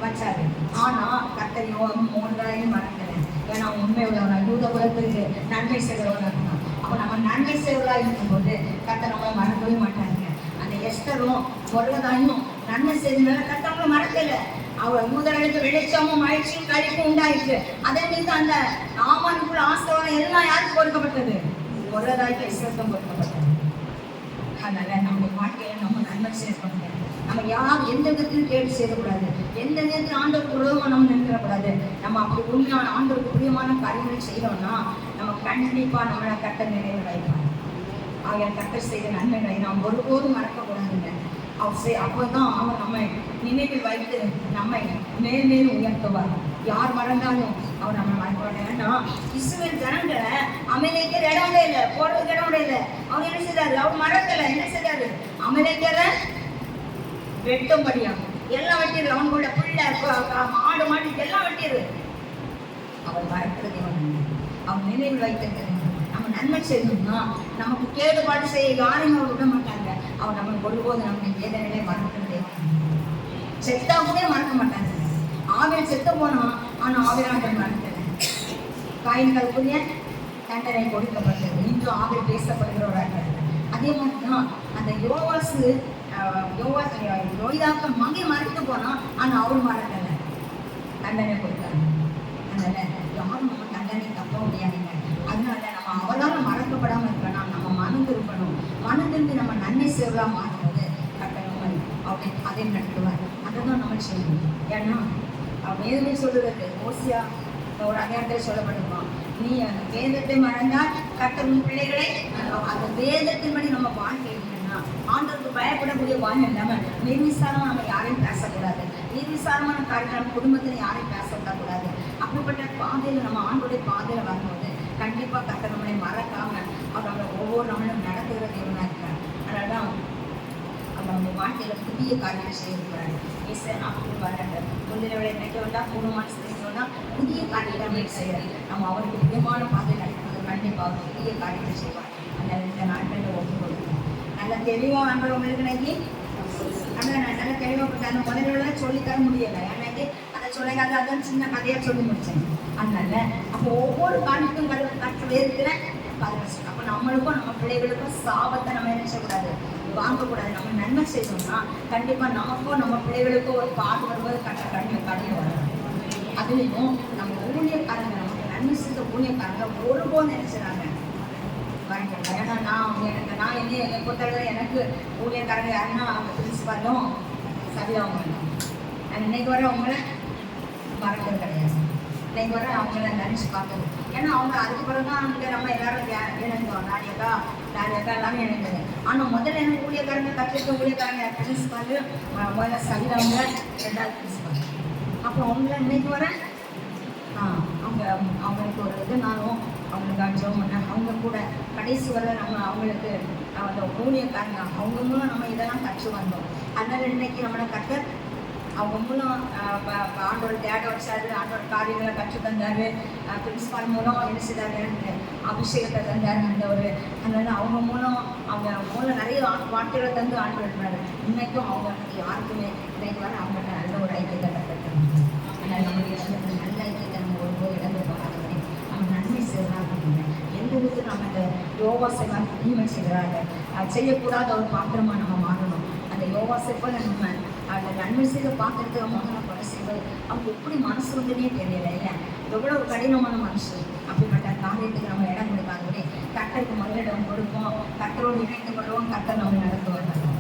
வச்சாரு. ஆனா கர்த்தரையோ மோர்தாயும் மறக்கல. ஏன்னா உண்மை உள்ளவனா யூத குலத்துக்கு நன்மை செய்கிறவனா இருந்தான். அப்போ நம்ம நன்மை செய்வதா இருக்கும்போது கர்த்தர் நம்மளை மறக்கவே மாட்டாங்க. அந்த எஸ்தரும் மொர்தகாயும் நன்மை செய்தனால கர்த்தர் அவங்களை மறக்கல. அவர் யூதர்களுக்கு வெளிச்சமும் மகிழ்ச்சியும் கழிப்பும் உண்டாயிருக்கு. அதே மீது அந்த ஆமானுக்குள்ள ஆசீர்வாதம் எல்லாம் யாருக்கு கொடுக்கப்பட்டது? மொர்தகாய்க்கு எஸ்தருக்கும் கொடுக்கப்பட்டது. அதனால நம்ம வாழ்க்கையில நம்ம நன்மை செய்யணும். நம்ம யார் எந்த விதத்திலும் கேட்டு செய்யக்கூடாது. எந்த நேரத்தில் ஆண்டவருக்கு விரோதமாக நம்ம நிற்கக்கூடாது. நம்ம அப்படி உண்மையான ஆண்டவருக்கு பிரியமான காரியங்களை செய்யறோம்னா நம்ம கண்டிப்பா நம்மளை கர்த்தர் நினைவு வைப்பார். ஆகிய கர்த்தர் செய்த நன்மைகளை நாம் ஒருபோதும் மறக்கக்கூடாதுங்க. அப்போதான் அவர் நம்மை நினைவில் வைத்து நம்மை மேல் மேலும் உயர்த்துவார். யார் மறந்தாலும் அவர் நம்மளை மறக்க. ஏன்னா இஸ்ரவேல் ஜனங்களை அமலேக்கர் இடம் இல்லை, போடுறதுக்கு இடம் இல்லை. அவங்க என்ன செய்தாரு? அவர் மறக்கல. என்ன செய்தாரு? அமலேக்கரை வெட்டும்படியா எல்லாம் வெட்டிடு. அவங்களோட பிள்ளை மாடு மாடு எல்லாம் வெட்டிடு. அவர் மறக்கிறது அவர் நினைவில் வைத்திருக்கிறது. நம்ம நன்மை செய்யணும்னா நமக்கு கேடுபாடு செய்ய யாரையும் அவர் விட மாட்டாங்க. அவர் நம்மளுக்கு ஒருபோது நம்ம வேதனையிலே மறக்கிறதே. செத்தா கூட மறக்க மாட்டாங்க. ஆவியல் செத்து போனோம், ஆனா ஆவியலாண்டர் மறக்கல. காயின்களுக்குரிய தண்டனை கொடுக்கப்பட்டது. இன்றும் ஆவியல் பேசப்படுகிறவராக. அதே மாதிரிதான் அந்த யோய்தாக்க மகை மறைத்து போனா, ஆனா அவர் மறக்கல, தண்டனை கொடுத்தாரு. அதனால யாரும் நம்ம தண்டனை தப்ப முடியாதுங்க. அதனால நம்ம அவரால் மறக்கப்படாம இருக்கணும். நம்ம மனம் திருப்பணும். மனம் திரும்பி நம்ம நன்மை செய்வதா மாறும்போது கட்டணம் அப்படி அதை நடத்துவார். அதைதான் நம்ம செய்யணும். ஏன்னா வேதமே சொல்றது ஓசியா ஒரு அதிகாரத்தில் சொல்லப்பட்டிருக்கோம். நீ அந்த வேதத்தை மறந்தால் கர்த்தர் உன் பிள்ளைகளை அந்த வேதத்தின்படி நம்ம வாழ்க்கை இல்லைன்னா ஆண்டவருக்கு பயப்படக்கூடிய வாழ்க்கை இல்லாம நிர்விசாரமா நம்ம யாரையும் பேசக்கூடாது. நிர்விசாரமான காரியங்கள் நம்ம குடும்பத்துல யாரையும் பேசக்கூடாது. அப்படிப்பட்ட பாதையில நம்ம ஆண்டோடைய பாதையில வரும்போது கண்டிப்பா கர்த்தர் நம்மளை மறக்காம அவர் நம்மளை ஒவ்வொரு நம்மளும் நடத்துகிற தேவனா இருக்கிறார். அதனாலதான் அவர் நம்ம வாழ்க்கையில புதிய காரியங்கள் செய்திருக்கிறாரு. முந்தினவளை நினைக்க வேண்டாம், பூர்வமான செய்யணும்னா புதிய காரியத்தை செய்யறாரு. நம்ம அவருக்கு பிரியமான பாதை நடக்கிறது. கண்டிப்பாக அவர் புதிய காரியத்தை செய்வார். அந்த இந்த நாட்களில் ஒப்பு கொடுக்கணும். நல்ல தெளிவாக அன்பவங்களுக்கு இன்னைக்கு நல்ல தெளிவாக அந்த முதல்ல சொல்லித்தர முடியலை. எனக்கு அதை சொல்லிக்காத அதான் சின்ன கதையாக சொல்லி முடிச்சேன். அதனால அப்போ ஒவ்வொரு காரியத்துக்கும் கற்றுலே இருக்கிற பதில். அப்போ நம்மளுக்கும் நம்ம பிள்ளைகளுக்கும் சாபத்தை நம்ம என்ன செய்யக்கூடாது, வாங்கக்கூடாது. நம்ம நன்மை செய்தோம்னா கண்டிப்பா நமக்கும் நம்ம பிள்ளைகளுக்கும் ஒரு பாட்டு வரும்போது கடினம் வரும். அதுலேயும் நம்ம ஊழியக்காரங்க, நமக்கு நன்மை செய்த ஊழியக்காரங்க ஒருபோது நினைச்சுறாங்க வாங்கிக்கலாம். ஏன்னா நான் என்னை பொறுத்தவரை எனக்கு ஊழியக்காரங்க யாருன்னா அவங்க பிரின்சிபாலும் சரியாகவும் வேணும். நான் இன்னைக்கு வர அவங்கள மறக்கிறது கிடையாது. இன்னைக்கு வர அவங்கள நினைச்சு பார்க்கணும். ஏன்னா அவங்க அதுக்கு பிறகுதான் அங்கே நம்ம எல்லாரும் இணைந்தோம். நாடியக்கா எல்லாமே இணைந்தது. ஆனால் முதல்ல எனக்கு ஊழியக்காரங்க கற்றுக்க ஊழியக்காரங்க பிரின்சிபால் முதல்ல சரியாஅவங்க, ரெண்டாவது பிரின்சிபால். அப்போ அவங்கள இன்னைக்கு வர அவங்களுக்கு ஒரு இதுனாலும் அவங்களுக்கு ஜெபம் பண்ண அவங்க கூட கடைசி வரை நம்ம அவங்களுக்கு அந்த ஊழியக்காரங்க அவங்க மூலம் நம்ம இதெல்லாம் கற்று வந்தோம். அதனால இன்னைக்கு நம்மளை கற்று அவங்க மூலம் ஆண்டோட தேட வச்சாரு, ஆண்டோட காரியங்களை கற்று தந்தாரு. பிரின்சிபால் மூலம் என்ன செய்தாரு, எனக்கு அபிஷேகத்தை தந்தாரு ஆண்டவர். அதனால அவங்க மூலம் நிறைய வார்த்தைகளை தந்து ஆண்டு இருந்தாரு. இன்னைக்கும் அவங்க யாருக்குமே இன்னைக்கு வர அவங்கள்ட்ட நல்ல ஒரு ஐக்கியத்தை கற்றுக்கணும். அதனால நம்மளுடைய நல்ல ஐக்கியத்தை நம்ம ஒருபோது இழந்து போகாதவரை நம்ம நன்மை செய்யறாங்க. எந்த விதத்தில் நம்ம இந்த யோகா செய்வாங்க, தீமை செய்கிறாங்க, செய்யக்கூடாத ஒரு பாத்திரமா நம்ம மாறணும். அந்த யோகா செய்வோம் நம்ம அந்த நன்மை செய்த பாத்திரத்தை முதல்ல கொலை செய்வது அவங்க எப்படி மனசு வந்துன்னே தெரியல. இல்லை எவ்வளோ ஒரு கடினமான மனசு. அப்படிப்பட்ட காரியத்துக்கு நம்ம இடம் கொடுக்காதவரை கர்த்தருக்கு முதலிடம் கொடுப்போம். கர்த்தரோடு இணைந்து கொள்வோம். கர்த்தர் நம்ம நடத்துவார்கள்.